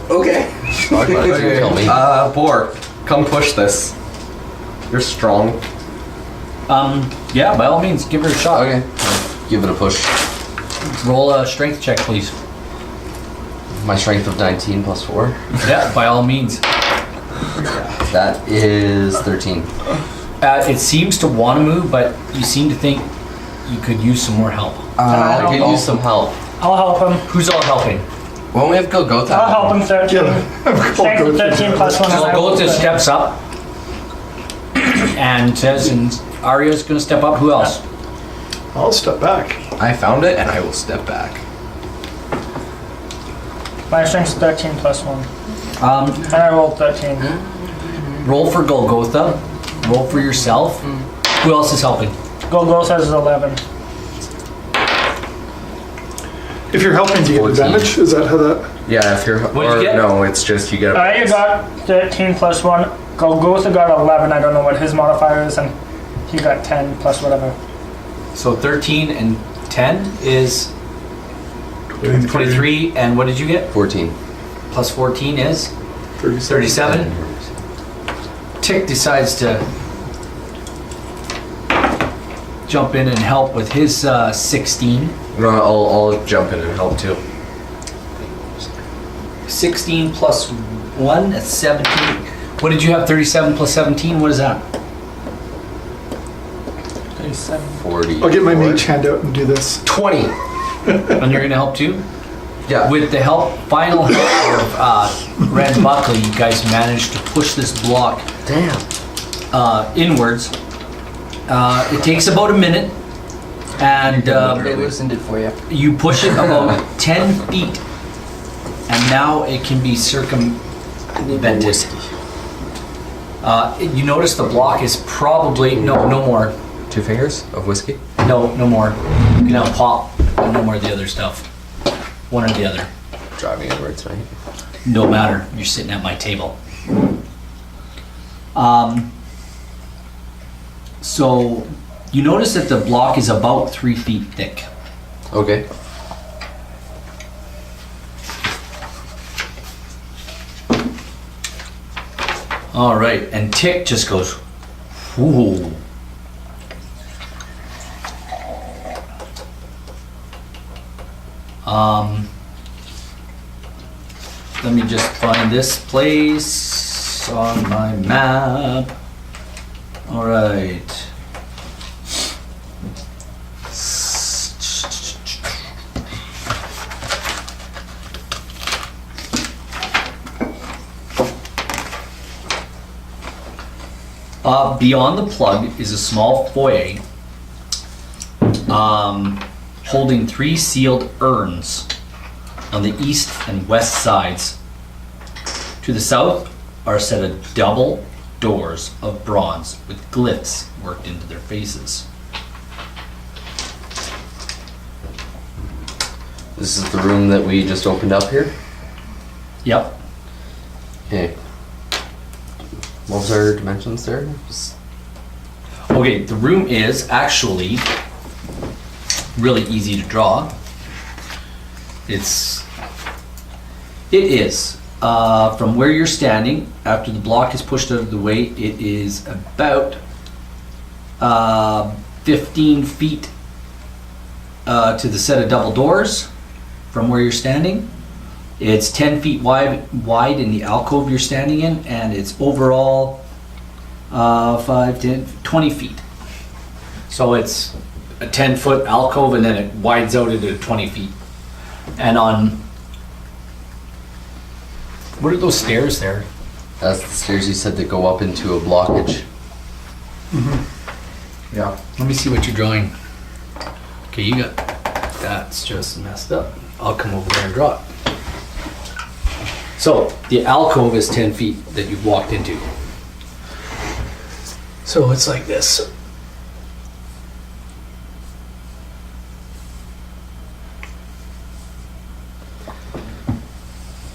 Okay. Okay. Kill me. Boar, come push this. You're strong. Yeah, by all means, give her a shot. Okay. Give it a push. Roll a strength check, please. My strength of 19 plus 4. Yeah, by all means. That is 13. It seems to want to move, but you seem to think you could use some more help. I could use some help. I'll help him. Who's all helping? Won't we have Golgotha? I'll help him 13. Yeah. Strength of 13 plus 1. So Golgotha steps up and says, and Arya's going to step up. Who else? I'll step back. I found it, and I will step back. My strength is 13 plus 1. And I rolled 13. Roll for Golgotha. Roll for yourself. Who else is helping? Golgotha is 11. If you're helping, do you get 14. advantage? Is that how that? Yeah, if you're. What'd you get? No, it's just you get. I got 13 plus 1. Golgotha got 11. I don't know what his modifier is. And he got 10 plus whatever. So 13 and 10 is 23. And what did you get? 14. Plus 14 is 37. Tick decides to jump in and help with his 16. No, I'll jump in and help too. 16 plus 1, that's 17. What did you have? 37 plus 17? What is that? 37. 40. I'll get my mage hand out and do this. 20. And you're going to help too? Yeah. With the final help of Red Buckley, you guys managed to push this block Damn. inwards. It takes about a minute, And They loosened it for you. you push it about 10 feet, and now it can be circumvented. You notice the block is probably no more. 2 fingers of whiskey. No more. You can have pop, and no more of the other stuff. One or the other. Driving inwards, right? No matter. You're sitting at my table. So you notice that the block is about 3 feet thick. Okay. All right, and Tick just goes, ooh. Let me just find this place on my map. All right. Beyond the plug is a small foyer holding 3 sealed urns on the east and west sides. To the south are a set of double doors of bronze with glyphs worked into their faces. This is the room that we just opened up here. Yep. Okay. What was our dimensions there? Okay, the room is actually really easy to draw. It is from where you're standing, after the block is pushed out of the way, it is about 15 feet to the set of double doors from where you're standing. It's 10 feet wide in the alcove you're standing in, and it's overall 5, 10, 20 feet. So it's a 10-foot alcove, and then it widens out into 20 feet. And on, what are those stairs there? That's the stairs you said that go up into a blockage. Yeah. Let me see what you're drawing. Okay, you got, that's just messed up. I'll come over there and draw it. So the alcove is 10 feet that you've walked into. So it's like this.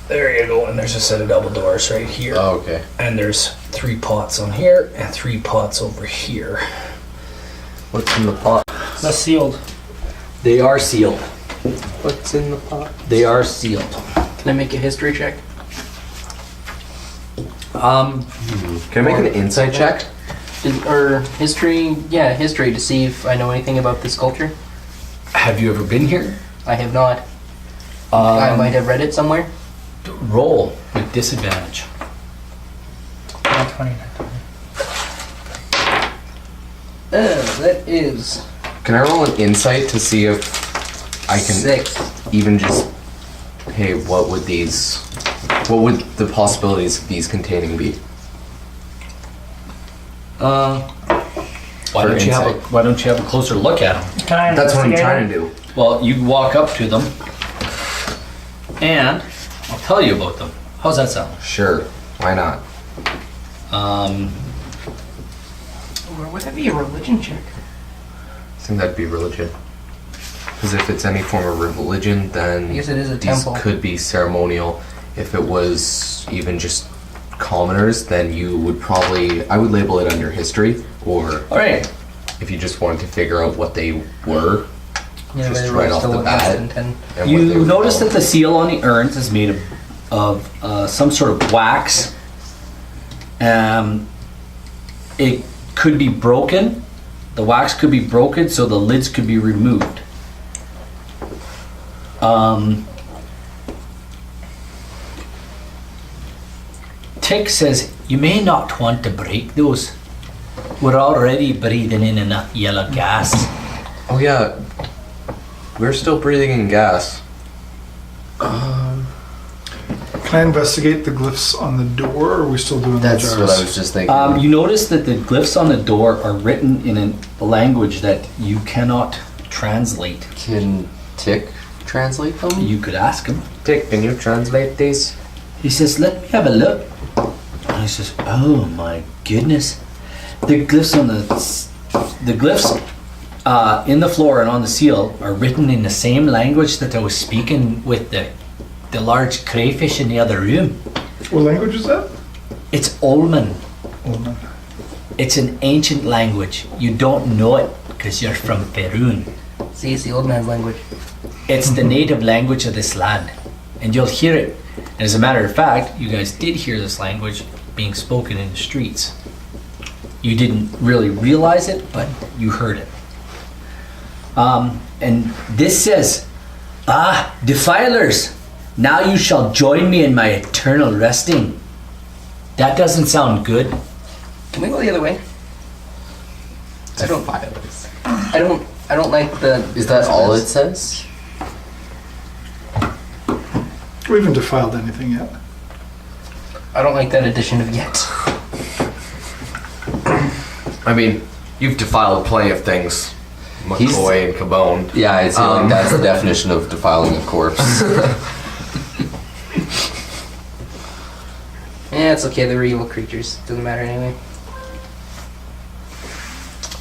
There you go, and there's a set of double doors right here. Oh, okay. And there's 3 pots on here and 3 pots over here. What's in the pot? That's sealed. They are sealed. What's in the pot? They are sealed. Can I make a history check? Can I make an insight check? Or history? Yeah, history to see if I know anything about this culture. Have you ever been here? I have not. I might have read it somewhere. Roll with disadvantage. Not 20. That is Can I roll an insight to see if I can 6. even just, hey, what would the possibilities of these containing be? Why For don't you insight. have a closer look at them? Can I That's what I'm investigate trying it? to do. Well, you walk up to them, and I'll tell you about them. How's that sound? Sure. Why not? Or would that be a religion check? I think that'd be religion. Because if it's any form of religion, then I guess it is a these temple. could be ceremonial. If it was even just commoners, then you would probably, I would label it under history, or All right. if you just wanted to figure out what they were, Yeah, just but right it's off still the less bat. than 10. and what they You were notice called. that the seal on the urns is made of some sort of wax. It could be broken. The wax could be broken, so the lids could be removed. Tick says, you may not want to break those. We're already breathing in enough yellow gas. Oh yeah, we're still breathing in gas. Can I investigate the glyphs on the door, or are we still doing That's the what jars? I was just thinking. You notice that the glyphs on the door are written in a language that you cannot translate. Can Tick translate them? You could ask him. Tick, can you translate these? He says, let me have a look. And he says, oh my goodness. The glyphs on the glyphs in the floor and on the seal are written in the same language that I was speaking with the large crayfish in the other room. What language is that? It's Olman. Olman. It's an ancient language. You don't know it because you're from Perun. See, it's the old man's language. It's the native language of this land. And you'll hear it. And as a matter of fact, you guys did hear this language being spoken in the streets. You didn't really realize it, but you heard it. And this says, defilers, now you shall join me in my eternal resting. That doesn't sound good. Can we go the other way? I don't like the. Is that all it says? We haven't defiled anything yet. I don't like that addition of yet. I mean, you've defiled plenty of things. McCoy and Cabone. Yeah, it's like that's the definition of defiling a corpse. Yeah, it's okay. They were evil creatures. Doesn't matter anyway.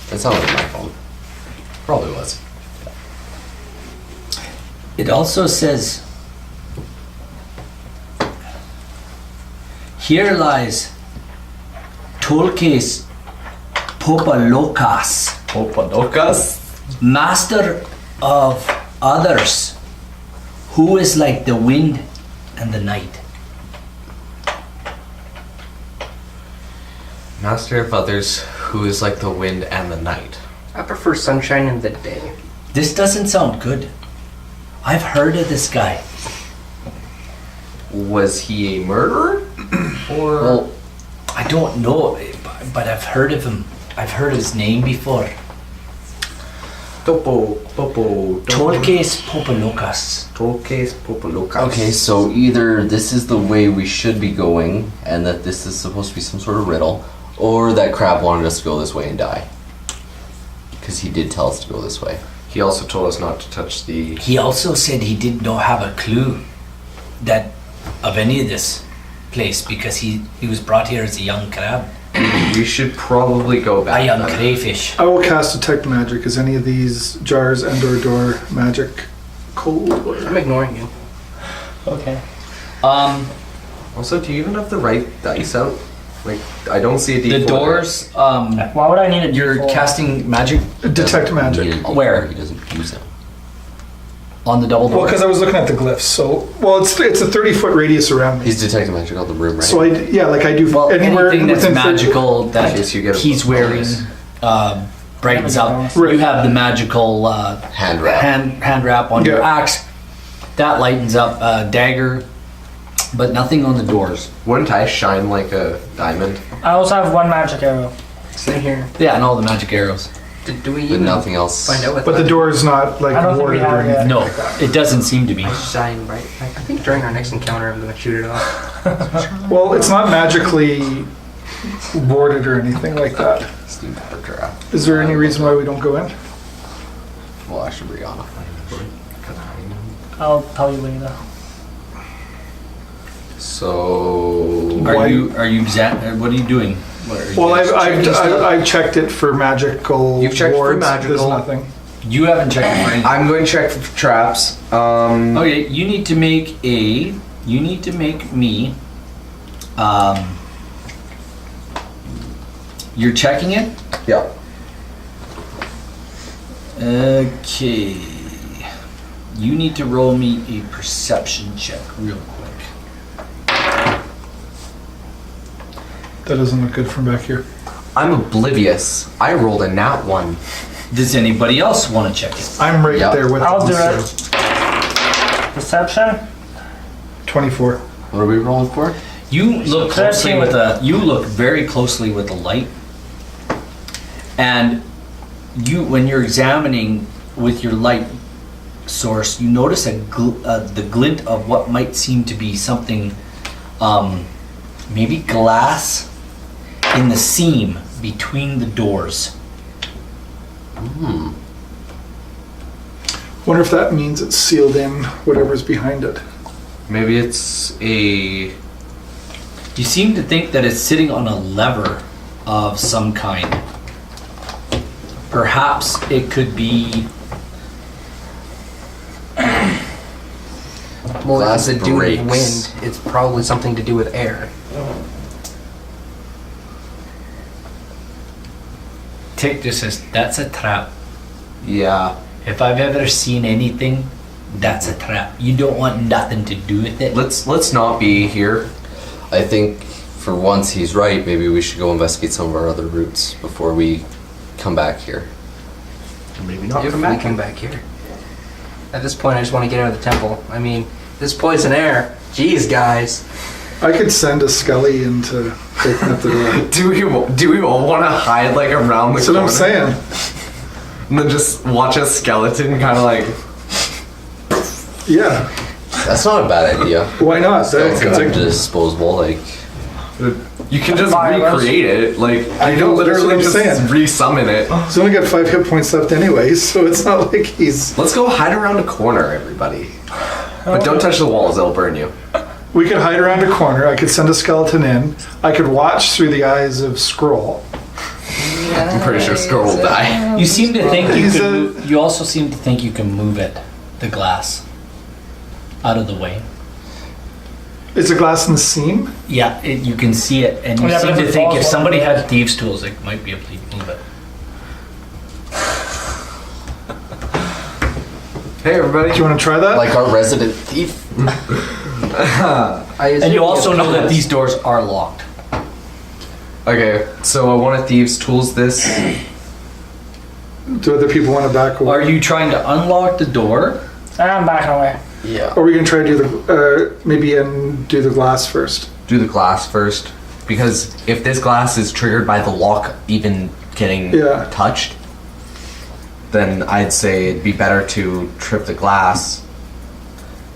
That sounds like my phone. Probably was. It also says, here lies Tolkes Popalokas, Opadokas? master of others, who is like the wind and the night. Master of others, who is like the wind and the night. I prefer sunshine in the day. This doesn't sound good. I've heard of this guy. Was he a murderer? Or Well, I don't know, but I've heard of him. I've heard his name before. Tolkes Popalokas. Tolkes Popalokas. Okay, so either this is the way we should be going, and that this is supposed to be some sort of riddle, or that crab wanted us to go this way and die. Because he did tell us to go this way. He also told us not to touch the. He also said he did not have a clue that of any of this place because he was brought here as a young crab, We should probably go back. a young then. crayfish. I will cast Detect Magic. Is any of these jars and/or door magic cold? I'm ignoring you. Okay. Also, do you even have the right dice out? Like, I don't see a D4. The doors. Why would I need a You're D4? casting magic Detect Magic. Where? He doesn't use it. on the double Well, door. because I was looking at the glyphs. So, well, it's a 30-foot radius around me. He's detecting magic on the room, right? So I do Well, anywhere anything that's within 30 magical that In case you get a he's wearing bonus. brightens up. Right. You have the magical Hand wrap. hand wrap on your Yeah. axe. That lightens up dagger, but nothing on the doors. Wouldn't I shine like a diamond? I also have one magic arrow. Sitting here. Yeah, and all the magic arrows. Do we But even nothing else. find out what But the door is not like I don't think we warded or have anything. yet. No, it doesn't seem to be. shine bright? I think during our next encounter, I'm gonna shoot it off. Well, it's not magically warded or anything like that. Steam pepper trap. Is there any reason why we don't go in? Well, actually, Brianna. I'll tell you later. So. Are Why- you what are you doing? What are you Well, guys checking stuff? I've checked it for magical You've checked for wards. magical- There's nothing. You haven't checked for anything. I'm going to check for traps. Okay, you need to make me you're checking it? Yeah. Okay. You need to roll me a perception check real quick. That doesn't look good from back here. I'm oblivious. I rolled a nat 1. Does anybody else want to check it? I'm right Yep. there with I'll them, do so it. Perception? 24. What are we rolling for? You look closely 13. you look very closely with the light. And when you're examining with your light source, you notice the glint of what might seem to be something maybe glass in the seam between the doors. Wonder if that means it's sealed in whatever's behind it. Maybe it's a. You seem to think that it's sitting on a lever of some kind. Perhaps it could be. Well, Glass if it's to do with breaks. wind, it's probably something to do with air. Tick just says, that's a trap. Yeah. If I've ever seen anything, that's a trap. You don't want nothing to do with it. Let's not be here. I think for once he's right. Maybe we should go investigate some of our other routes before we come back here. Maybe not If come we back. come back here. At this point, I just want to get out of the temple. I mean, this poison air. Jeez, guys. I could send a Scully in to open up the door. Do we all want to hide like around the That's what corner? I'm saying. And then just watch a skeleton kind of like. Yeah. That's not a bad idea. Why not? It's That's disposable. Like You can just Fire us. recreate it. Like I you know, can that's what literally I'm just saying. resummon it. he's only got 5 hit points left anyway, so it's not like he's. Let's go hide around a corner, everybody. But don't touch the walls; it'll burn you. We could hide around a corner. I could send a skeleton in. I could watch through the eyes of Scroll. I'm pretty sure Score will die. You seem to think you He's could. You also seem to think you can move it, the glass, out of the way. Is the glass in the seam? Yeah, you can see it, and you Yeah, but seem if to it think falls, if somebody what had thieves' tools, they might be able to move it. Hey, everybody. Do you want to try that? our resident thief. And you also know that these doors are locked. Okay, so I want a thieves' tools. This. Do other people want to back away? Are you trying to unlock the door? I'm backing away. Yeah. Or are we going to try to do the, maybe do the glass first? Do the glass first, because if this glass is triggered by the lock even getting Yeah. touched, then I'd say it'd be better to trip the glass.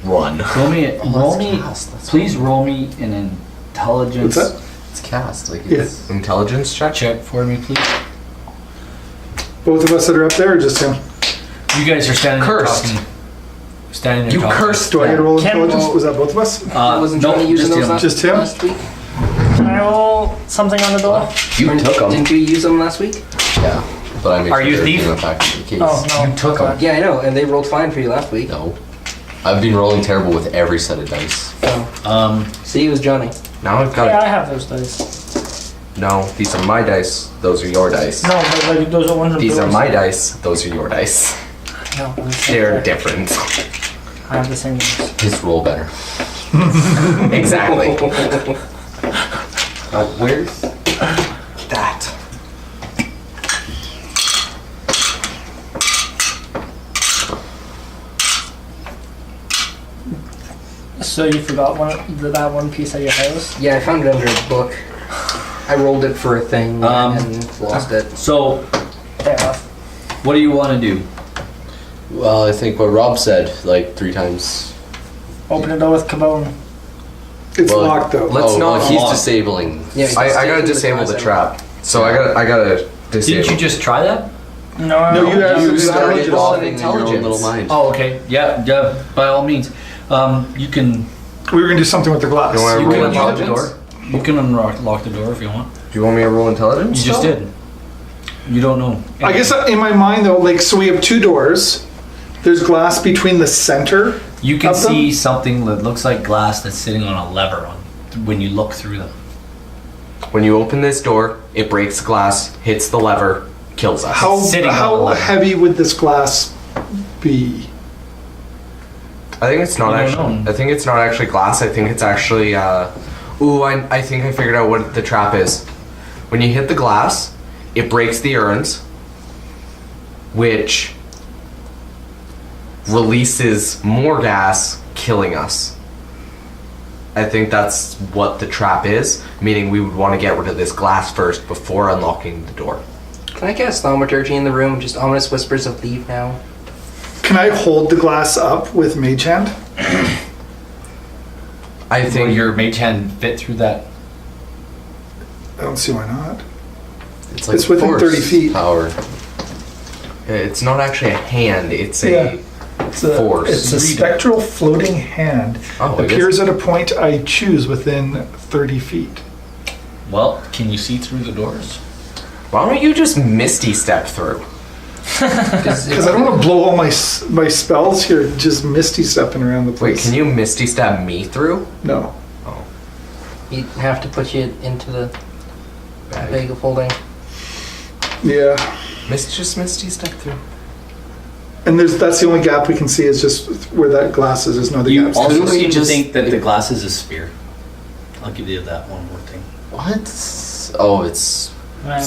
Run. Roll me. Roll that's me. cast, that's Please roll me an intelligence What's that? It's cast. Like Yeah. it's. Intelligence check. check for me, please. Both of us that are up there or just him? You guys are standing Cursed. there talking. Standing there You talking. cursed. Do I get to roll Can- intelligence? well- Was that both of us? Wasn't no, Johnny using just those him. last, Just him? last week? Can I roll something on the door? You took them. Didn't you use them last week? Yeah. But I made Are you a sure thief? everything went back in case. Oh, no. You took them. Yeah, I know, and they rolled fine for you last week. No. I've been rolling terrible with every set of dice. So, see, it was Johnny. Now I've got. Yeah, I have those dice. No, these are my dice. Those are your dice. No, but like those are ones of These are doors. my dice. Those are your dice. No, They're different. I have the same ones. His roll better. Exactly. Where's That. So you forgot that one piece at your house? Yeah, I found it under a book. I rolled it for a thing and lost it. So, Fair enough. what do you want to do? Well, I think what Rob said, like 3 times. Open the door with Cabone. It's Well, locked though. Let's not He's lock. disabling. Yeah, I gotta disable the trap. So I gotta disable. Didn't you just try that? No, No, you have You to do started intelligence. off in your own Intelligence. little mind. Oh, okay. Yeah, yeah. By all means, you can. We were going to do something with the glass. You wanna You roll can unlock the intelligence? door. You can unlock the door if you want. Do you want me to roll intelligence? You just still? did. You don't know. I guess in my mind though, like, so we have 2 doors. There's glass between the center. You can of them? see something that looks like glass that's sitting on a lever when you look through them. When you open this door, it breaks the glass, hits the lever, kills us. How, sitting on the how lever. heavy would this glass be? I think it's not You don't actually. know. I think it's not actually glass. I think it's actually. I think I figured out what the trap is. When you hit the glass, it breaks the urns, which releases more gas, killing us. I think that's what the trap is, meaning we would want to get rid of this glass first before unlocking the door. Can I cast thaumaturgy in the room? Just ominous whispers of leave now. Can I hold the glass up with mage hand? I Will think your mage hand fit through that? I don't see why not. It's within force 30 feet. Power. it's not actually a hand, it's Yeah. a It's a, Force. It's a spectral floating hand. Oh, it Appears at a point I choose within 30 feet. Well, can you see through the doors? Why don't you just misty step through? Because I don't want to blow all my spells here, just misty stepping around the Wait, place. can you misty step me through? No. You'd have to put you into the bag of holding. Yeah. Just misty step through. And that's the only gap we can see is just where that glass is. There's no other You gaps. also Couldn't we seem to just- think that the glass is a sphere. I'll give you that one more thing. What? Oh, it's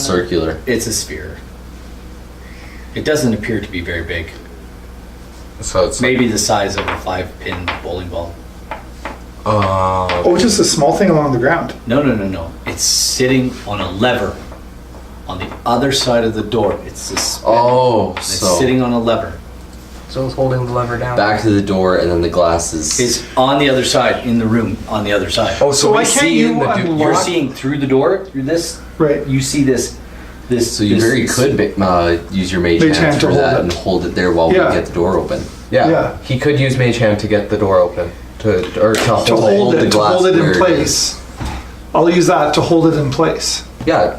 circular. It's a sphere. It doesn't appear to be very big. So it's Maybe the size of a 5-pin bowling ball. Oh, just a small thing along the ground. No. It's sitting on a lever on the other side of the door. It's suspended. Oh, It's so sitting on a lever. So it's holding the lever down. back to the door, and then the glass is. It's on the other side, in the room, on the other side. Oh, So we why can't see you in the unlock- You're seeing through the door, through this. Right. You see this. So you very could use your mage Mage hand hand to for hold that it. and hold it there while Yeah. we get the door open. Yeah. Yeah. He could use mage hand to get the door open. To hold To hold hold the it, glass in where it place. I'll use that to hold it in place. Yeah.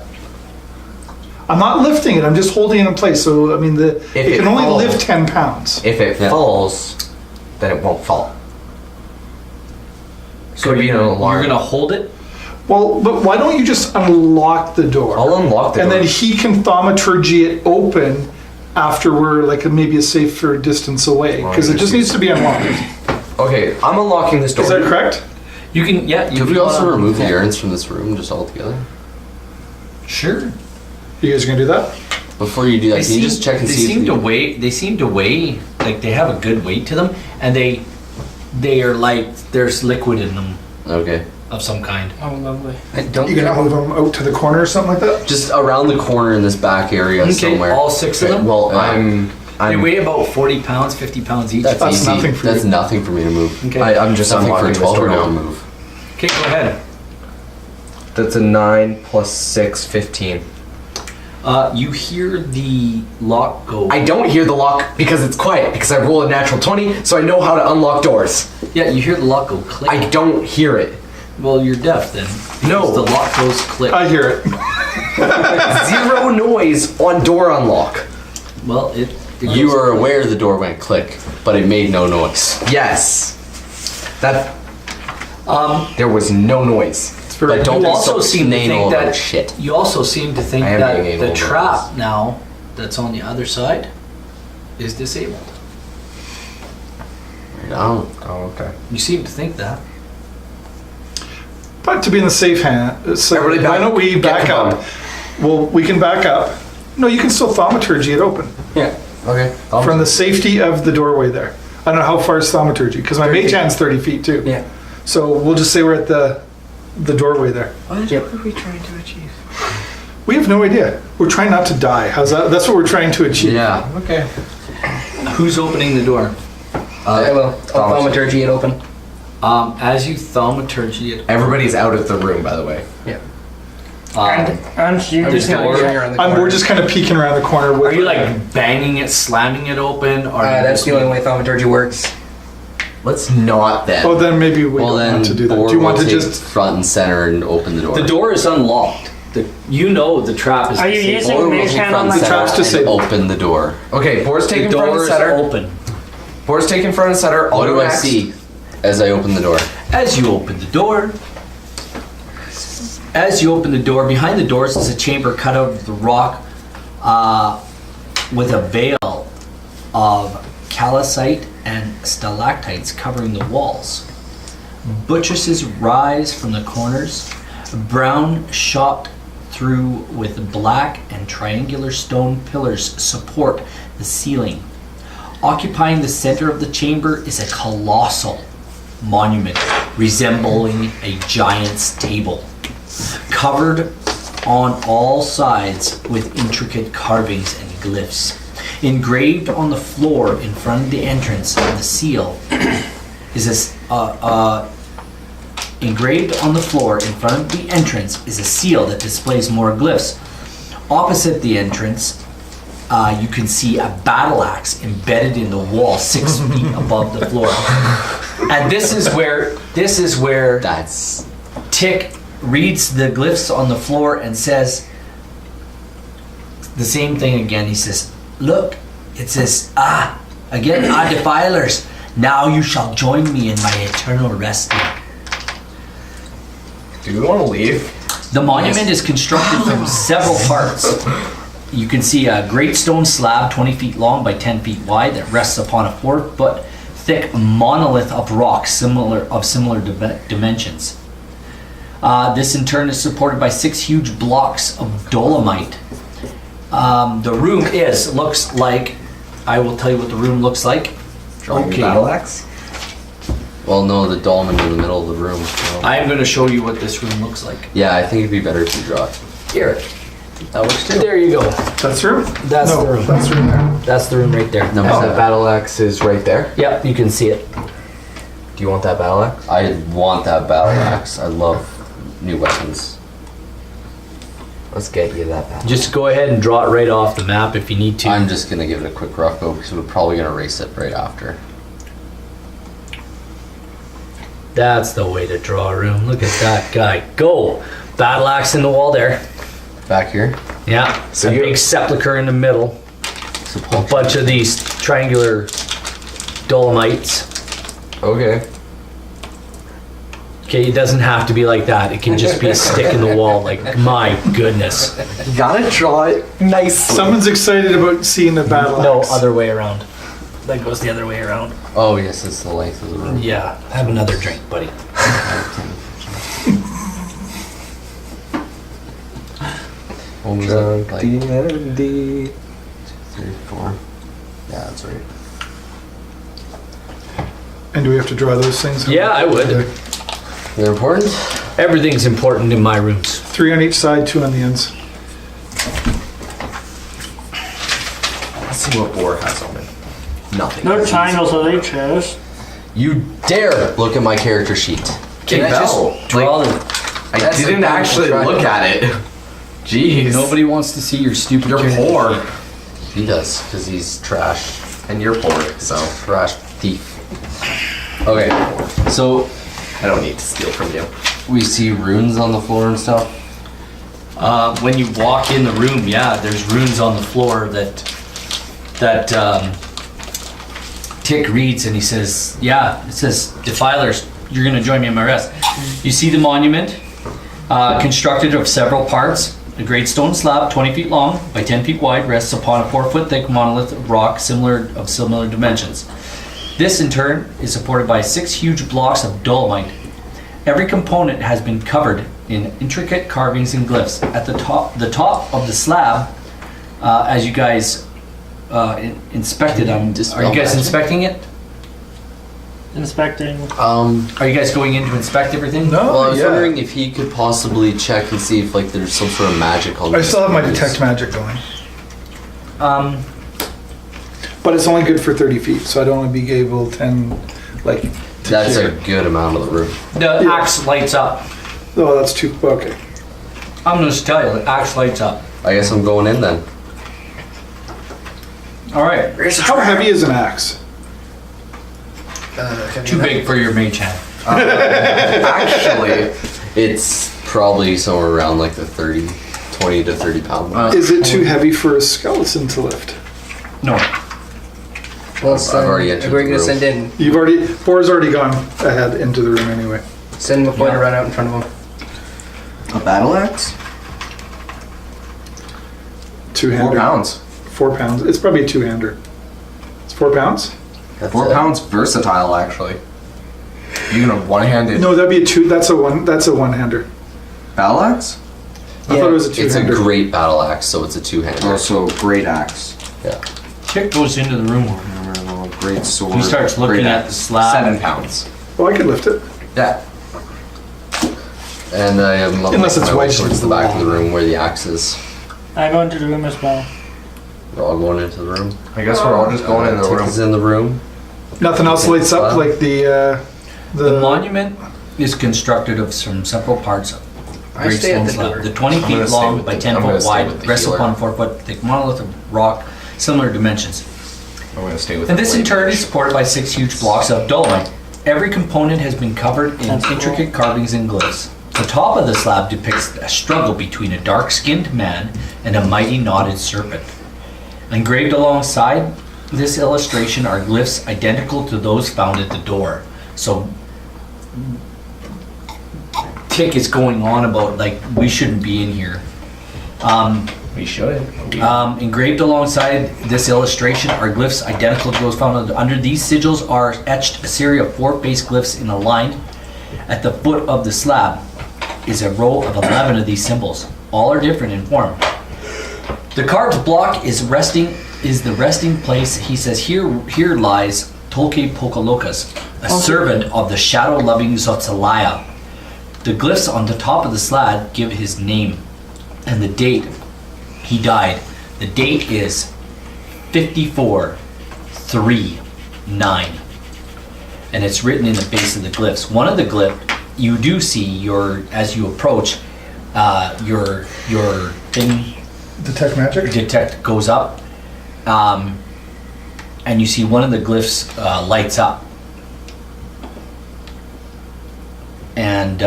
I'm not lifting it. I'm just holding it in place. So I mean, it it can only falls- lift 10 pounds. If it Yeah. falls, then it won't fall. So Could be an alarm. You're gonna hold it. Well, but why don't you just unlock the door? I'll unlock the and door. then he can thaumaturgy it open after we're like maybe a safer distance away because it just needs to be unlocked. Okay, I'm unlocking this door. Is that correct? You can. Yeah. Could we also remove the urns from this room just altogether? Sure. You guys are gonna do that? Before you do that, can you just check and they see? seem if to you- weigh. They seem to weigh like they have a good weight to them, and they are like there's liquid in them Okay. of some kind. Oh, lovely. I don't You gonna move them out to the corner or something like that? Just around the corner in this back area Okay, somewhere. all 6 of them. Well, Yeah. They I'm weigh about 40 pounds, 50 pounds each. That's easy. nothing for That's you. nothing for me to move. Okay. I'm just Something for unlocking a this door 12-year-old now. move. Okay, go ahead. That's a 9 plus 6, 15. You hear the lock go. I don't hear the lock because it's quiet, because I roll a natural 20, so I know how to unlock doors. Yeah, you hear the lock go click. I don't hear it. Well, you're deaf then. No. Because the lock goes click. I hear it. Zero noise on door unlock. Well, it You goes were click. aware the door went click, but it made no noise. Yes. That. There was no noise. It's very But don't You be also so seem to anal think about that shit. You also seem to think I am that being the anal trap about this. now that's on the other side is disabled. Oh, Oh, okay. You seem to think that. But to be in the safe hand, so Everybody why back- don't we get back the up? Well, we can back up. No, you can still thaumaturgy it open Yeah. Okay. from the safety of the doorway there. I don't know how far is thaumaturgy because my 30 mage feet. hand's 30 feet too. Yeah. So we'll just say we're at the doorway there. Yep. What are we trying to achieve? We have no idea. We're trying not to die. How's that? That's what we're trying to achieve. yeah. Okay. Who's opening the door? I will. I'll thaumaturgy it open. As you thaumaturgy it, Everybody's out of the room, by the way. Yeah. And you I'm just just kind of going around the corner. We're just kind of peeking around the corner. With are you like banging it, slamming it open, or That's the only way thaumaturgy works. Let's not then. Oh, then maybe we Well, don't then want to do that. Boar Do you want will to take just? front and center and open the door? The door is unlocked. You know the trap is Are you disabled. using Boar will mage take hand front on and the center trap's and disabled. open the door. Okay, Boar's The taking front door and is center. open. Boar's taking front and center. What do I next. see as I open the door? As you open the door, behind the doors is a chamber cut out of the rock with a veil of calcite and stalactites covering the walls. Buttresses rise from the corners, brown shot through with black and triangular stone pillars support the ceiling. Occupying the center of the chamber is a colossal monument resembling a giant's table, covered on all sides with intricate carvings and glyphs. Engraved on the floor in front of the entrance of the seal engraved on the floor in front of the entrance is a seal that displays more glyphs. Opposite the entrance you can see a battle axe embedded in the wall 6 feet above the floor. And this is where That's Tick reads the glyphs on the floor and says the same thing again. He says, look, it says, again, defilers, now you shall join me in my eternal resting. Do we want to leave? The monument is constructed from several parts. You can see a great stone slab 20 feet long by 10 feet wide that rests upon a 4-foot thick monolith of rock similar dimensions. This in turn is supported by 6 huge blocks of dolomite. The room looks like, I will tell you what the room looks like. Drawing the battle axe? well, no, the dolmen in the middle of the room. So. I am going to show you what this room looks like. Yeah, I think it'd be better if you draw it. Here. That works too. There you go. That's the room? That's no, the room. That's the room there. That's the room right there. Number And the 7. battle axe is right there. Yep, you can see it. Do you want that battle axe? I want that battle axe. I love new weapons. Let's get you that battle. Just go ahead and draw it right off the map if you need to. I'm just gonna give it a quick rough go because we're probably gonna erase it right after. That's the way to draw a room. Look at that guy. Go! Battle axe in the wall there. Back here. Yeah. So a you- big sepulcher in the middle. A bunch of these triangular dolomites. Okay. Okay, it doesn't have to be like that. It can just be a stick in the wall. Like, my goodness. You gotta draw it nicely. Someone's excited about seeing the battle No, axe. other way around. That goes the other way around. Oh yes, it's the length of the room. Yeah, have another drink, buddy. What was it? Drunk Like D&D. 3, 4. Yeah, that's right. And do we have to draw those things? Yeah, I would. They're important. Everything's important in my rooms. 3 on each side, 2 on the ends. Let's see what Boar has on it. Nothing. No triangles, so they chose. You dare look at my character sheet. Can I just draw the... I That's didn't a actually triangle. look at it. Jeez. Nobody wants to see your stupid... You're character poor. sheet. He does because he's trash. And you're poor, so Trash thief. Okay, so I don't need to steal from you. we see runes on the floor and stuff. When you walk in the room, yeah, there's runes on the floor that Tick reads, and he says, yeah, it says, defilers, you're going to join me in my rest. You see the monument, constructed of several parts. A great stone slab, 20 feet long by 10 feet wide, rests upon a 4-foot thick monolith of rock of similar dimensions. This, in turn, is supported by 6 huge blocks of dolomite. Every component has been covered in intricate carvings and glyphs. At the top of the slab, as you guys inspected, are you guys inspecting it? Inspecting. Are you guys going in to inspect everything? No, Well, I was yeah. wondering if he could possibly check and see if like there's some sort of magic on I this still have my place. detect magic going. Um, But it's only good for 30 feet, so I'd only be able 10, like, to That's here. a good amount of the room. the axe lights up. Oh, that's too, okay. I'm going to tell you, the axe lights up. I guess I'm going in then. All right. How heavy is an axe? Too big for your mage hand. Actually, It's probably somewhere around like the 20 to 30 pound mark. Is it too heavy for a skeleton to lift? No. Well, I've already entered we're the gonna room. send in. Boar's already gone ahead into the room anyway. Send McCoy to run out in front of him. a battle axe? 2-hander. 4 pounds. 4 pounds. It's probably a 2-hander. It's 4 pounds? That's 4 it. pounds versatile, actually. You can have one-handed No, that'd be a 2. That's a 1-hander. battle axe? I thought it was a 2-hander. It's a great battle axe, so it's a 2-hander. Also, great axe. Yeah. Tick goes into the room. Great sword. He starts looking great at axe. the slab. 7 pounds. Well, I could lift it. Yeah. Unless And I am making it's my way wedged towards into the the back of wall. the room where the axe is. I go into the room as well. We're all going into the room. I guess we're all just going in the Tick room. is in the room. Nothing else lights up like the The monument is constructed of from several parts. I Great stay at stone the slab. door. The 20 I'm gonna feet stay long with by the- 10 I'm gonna foot stay wide with the rests healer. upon 4-foot thick monolith of rock similar dimensions. I'm gonna stay with. And the this in blade turn dish. is supported by 6 huge blocks of dolomite. Every component has been covered in That's cool. intricate carvings and glyphs. The top of the slab depicts a struggle between a dark-skinned man and a mighty knotted serpent. Engraved alongside this illustration are glyphs identical to those found at the door. So Tick is going on about like we shouldn't be in here. We should. Engraved alongside this illustration are glyphs identical to those found under these sigils are etched a series of 4 base glyphs in a line. At the foot of the slab is a row of 11 of these symbols. All are different in form. The carved block is the resting place. He says here lies Tolke Pokalokas, a servant of the shadow-loving Zotsalaya. The glyphs on the top of the slab give his name and the date he died. The date is 54/3/9, and it's written in the base of the glyphs. One of the glyphs you do see as you approach, your thing Detect magic? detect goes up, and you see one of the glyphs lights up, and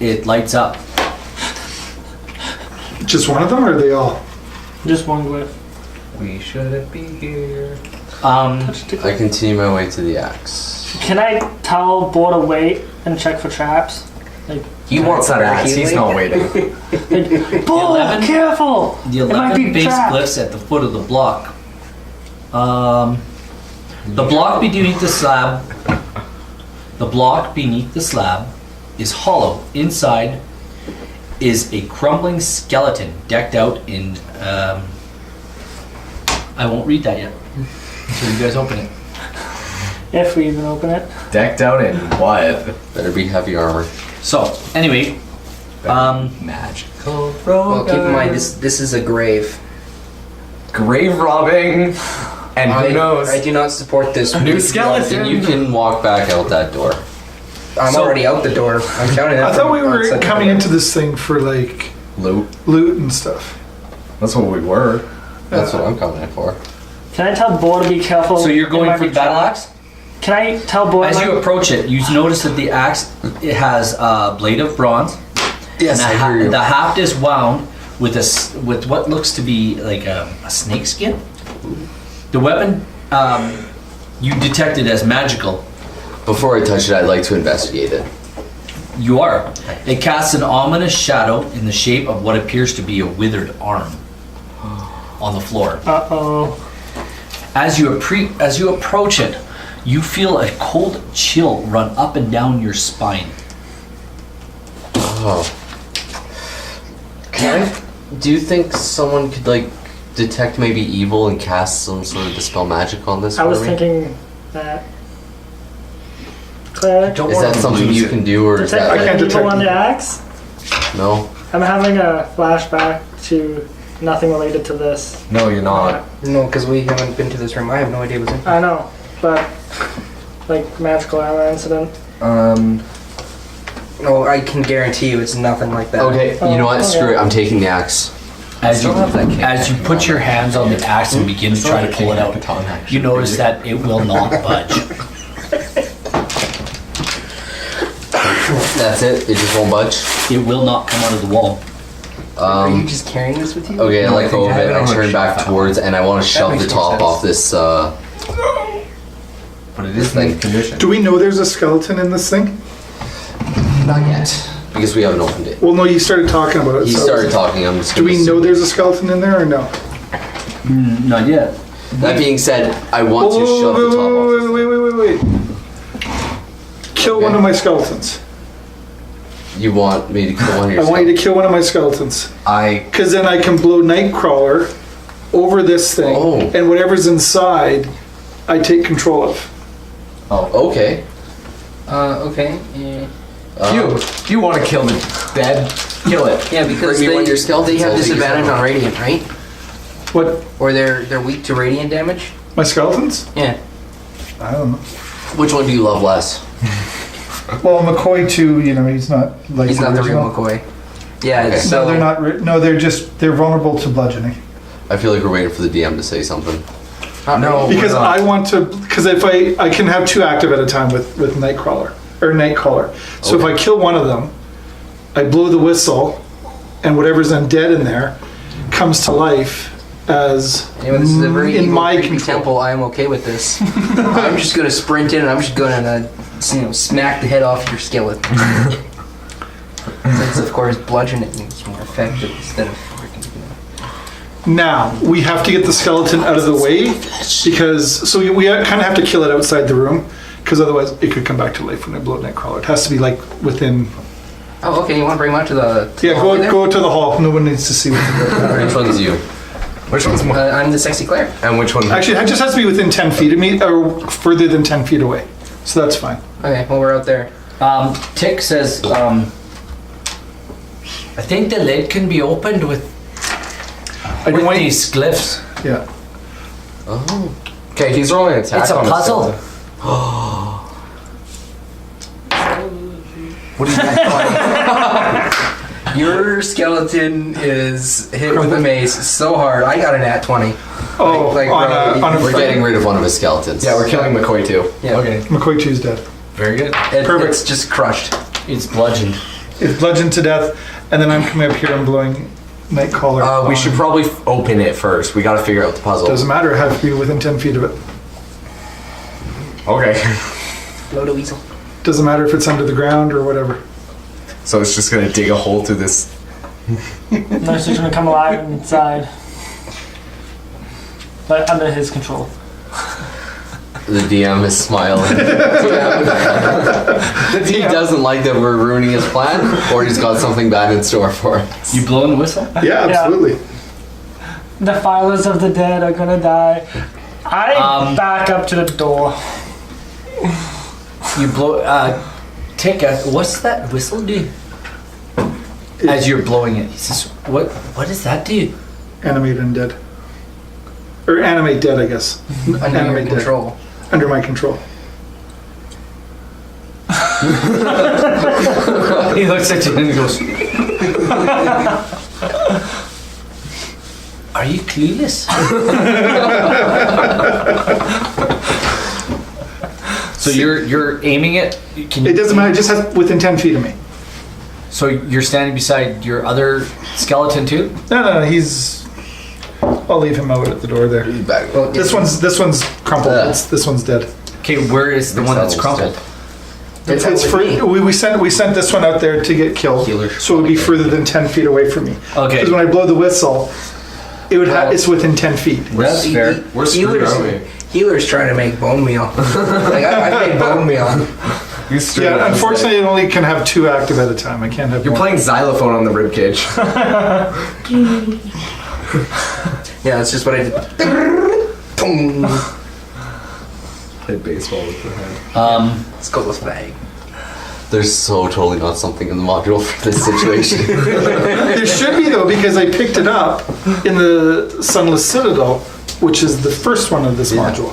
it lights up. Just one of them, or are they all? Just one glyph. We shouldn't be here. I continue my way to the axe. Can I tell Boar to wait and check for traps? Like, He wants that axe. He's not waiting. Boar, 11 careful! The It might 11 be base trapped. glyphs at the foot of the block. The block beneath the slab. The block beneath the slab is hollow. Inside is a crumbling skeleton decked out in. I won't read that yet. So you guys open it. If we even open it. Decked out in what? Better be heavy armor. So anyway, Magical. Well, keep in mind this is a grave. Grave robbing. And who knows? I do not support this. New skeleton. Then you can walk back out that door. I'm So- already out the door. I'm shouting at I thought them we were outside the coming door. into this thing for like Loot. loot and stuff. That's what we were. That's what I'm coming in for. Can I tell Boar to be careful? so you're It going might for be the battle trapped. axe. Can I tell Boar? As like, you approach it, you notice that the axe it has a blade of bronze. Yes, and I hear you. the haft is wound with with what looks to be like a snake skin. The weapon you detected as magical. Before I touch it, I'd like to investigate it. You are. It casts an ominous shadow in the shape of what appears to be a withered arm on the floor. Uh-oh. As you approach it, you feel a cold chill run up and down your spine. Oh. Do you think someone could like detect maybe evil and cast some sort of dispel magic on this? I for was me? thinking that. Cleric? Don't Is wanna that something lose you it. can do, or is Detect that I can't evil detect on the it. axe? no? I'm having a flashback to nothing related to this. No, you're not. No, because we haven't been to this room. I have no idea what's in. I know, but like magical armor incident. No, I can guarantee you it's nothing like that. Okay, you know what? Screw it. I'm taking the axe. As you, Still have that as you put your hands on the axe and begin to try to pull it out, you notice that it will not budge. That's it. It just won't budge. It will not come out of the wall. Are you just carrying this with you? Okay, I No, I let think go of I have it. it on I my turn back shelf. towards, and I want to shove makes the more top sense. off this. But it is in condition. Do we know there's a skeleton in this thing? Not yet, because we haven't opened it. Well, no, you started talking about it. He so- started talking. I'm just. Do gonna we know assume. there's a skeleton in there or no? Not yet. That being said, I want to Whoa, shove the top off. this wait. Kill one of my skeletons. You want me to kill one of I your want you to kill one of my skeletons. I Because then I can blow Nightcrawler over this thing. Oh. And whatever's inside, I take control of. Okay. Okay. Yeah. you want to kill the dead? Kill it. Yeah, because Bring me one of your they skeletons, have I'll take your disadvantage on skeleton. radiant, right? What? Or they're weak to radiant damage. My skeletons? Yeah. I don't know. Which one do you love less? Well, McCoy too, he's not He's not the real McCoy. Yeah. Okay. So No, they're not. They're vulnerable to bludgeoning. I feel like we're waiting for the DM to say something. No, Because we're not. I want to, because if I can have 2 active at a time with Nightcrawler, or Nightcaller. So if I kill one of them, I blow the whistle, and whatever's undead in there comes to life as Anyway, this is a very in evil, my creepy control. temple. I am okay with this. I'm just gonna sprint in and I'm just gonna, smack the head off your skeleton. Since of course bludgeon it is more effective instead of freaking. Now, we have to get the skeleton out of the way, because, so we kind of have to kill it outside the room, because otherwise it could come back to life when I blow Nightcrawler. It has to be like within, Oh, okay. You want to bring him out to the? yeah, hallway there? go to the hall. No one needs to see what Which one's you? Which one's more? I'm the sexy cleric. And which one? Actually, it just has to be within 10 feet of me, or further than 10 feet away. So that's fine. Okay, well we're out there. Tick says, I think the lid can be opened with I don't want these glyphs. Yeah. Oh. Okay, he's rolling an attack. It's a on the puzzle. skeleton. What do you think? Your skeleton is hit with a mace so hard. I got an at 20. Oh, Like, on a We're fight. getting rid of one of his skeletons. Yeah, we're killing McCoy too. Yeah. Okay. McCoy 2's dead. Very good. Perfect. It's just crushed. It's bludgeoned. It's bludgeoned to death, and then I'm coming up here and blowing Nightcaller. We on. should probably open it first. We gotta figure out the puzzle. Doesn't matter, I have to be within 10 feet of it. Okay. Blow the weasel. Doesn't matter if it's under the ground or whatever. So it's just gonna dig a hole through this. No, it's just gonna come alive inside. But under his control. The DM is smiling. He doesn't like that we're ruining his plan, or he's got something bad in store for us. You blowing the whistle? Yeah, absolutely. The filers of the dead are gonna die. I back up to the door. You blow. Tick. What's that whistle do? As you're blowing it, he says, "What? What does that do?" Animate undead. Or animate dead, I guess. Under your Animate dead. control. Under my control. He looks at you and he goes, "Are you clueless?" So you're aiming it. Can you It doesn't matter, it just has within 10 feet of me. So you're standing beside your other skeleton too? No, he's... I'll leave him out at the door there. Well, This one's crumpled. This one's dead. Okay, where is the one that's crumpled? It's It's with for, me. we sent this one out there to get killed, Healer. so it would be further than 10 feet away from me. Okay. Because when I blow the whistle, it would it's within 10 feet. That's fair. We're screwed, aren't we? Healer's trying to make bone meal. Like I made bone meal. You straight Yeah, up unfortunately, it only can have 2 active at a time. I can't have You're one. playing xylophone on the ribcage. Yeah, that's just what I did. Boom. Play baseball with the head. Let's go with flag. There's so totally not something in the module for this situation. There should be, though, because I picked it up in the Sunless Citadel, which is the first one of this module.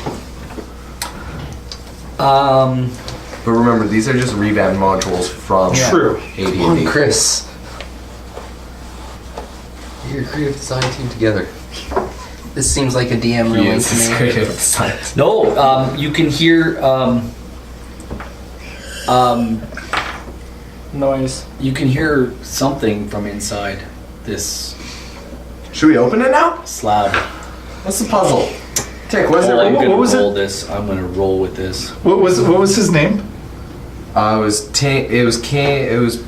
But remember, these are just revamped modules from True. Come on, Chris. You're a creative design team together. This seems like a DM ruling to me. No, you can hear Noise. you can hear something from inside this Should we open it now? slab. What's the puzzle? Tick, what's I'm it? gonna what was roll it? this. I'm gonna roll with this. What was his name? It was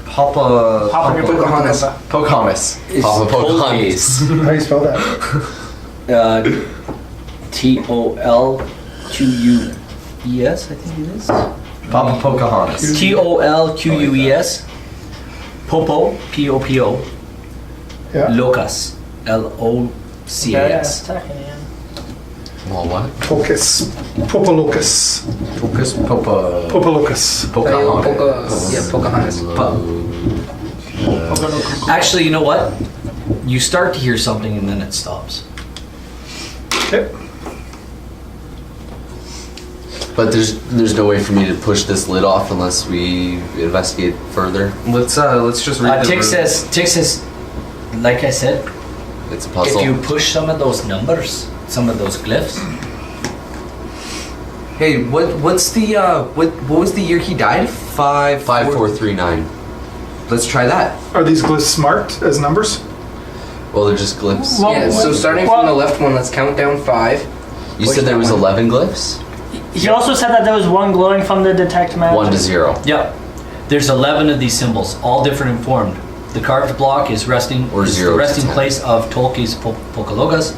Papa Pocahontas. Pocahontas. It's Papa Pocahontas. How do you spell that? Tolques, I think it is. Papa Pocahontas. Tolques. Popo, P-O-P-O. Yeah. Locus, L-O-C-A-S. attacking him. Well, what? Tolkis. Popolocus. Focus Papa Popolocus. Pocahontas. Pocahontas. Actually, you know what? You start to hear something and then it stops. Okay. But there's no way for me to push this lid off unless we investigate further. Let's just read the Tick room. says, like I said, It's a puzzle. If you push some of those numbers, some of those glyphs, Hey, what's the what was the year he died? 5439. Let's try that. Are these glyphs marked as numbers? Well, they're just glyphs. Well, Yeah, so starting from the left one, let's count down 5. You push said there that was one. 11 glyphs? He also said that there was one glowing from the detect magic. 1 to 0. yeah, there's 11 of these symbols, all different in form. The carved block is resting Or is 0 the to resting 10. place of Tolkien's Pokalogas.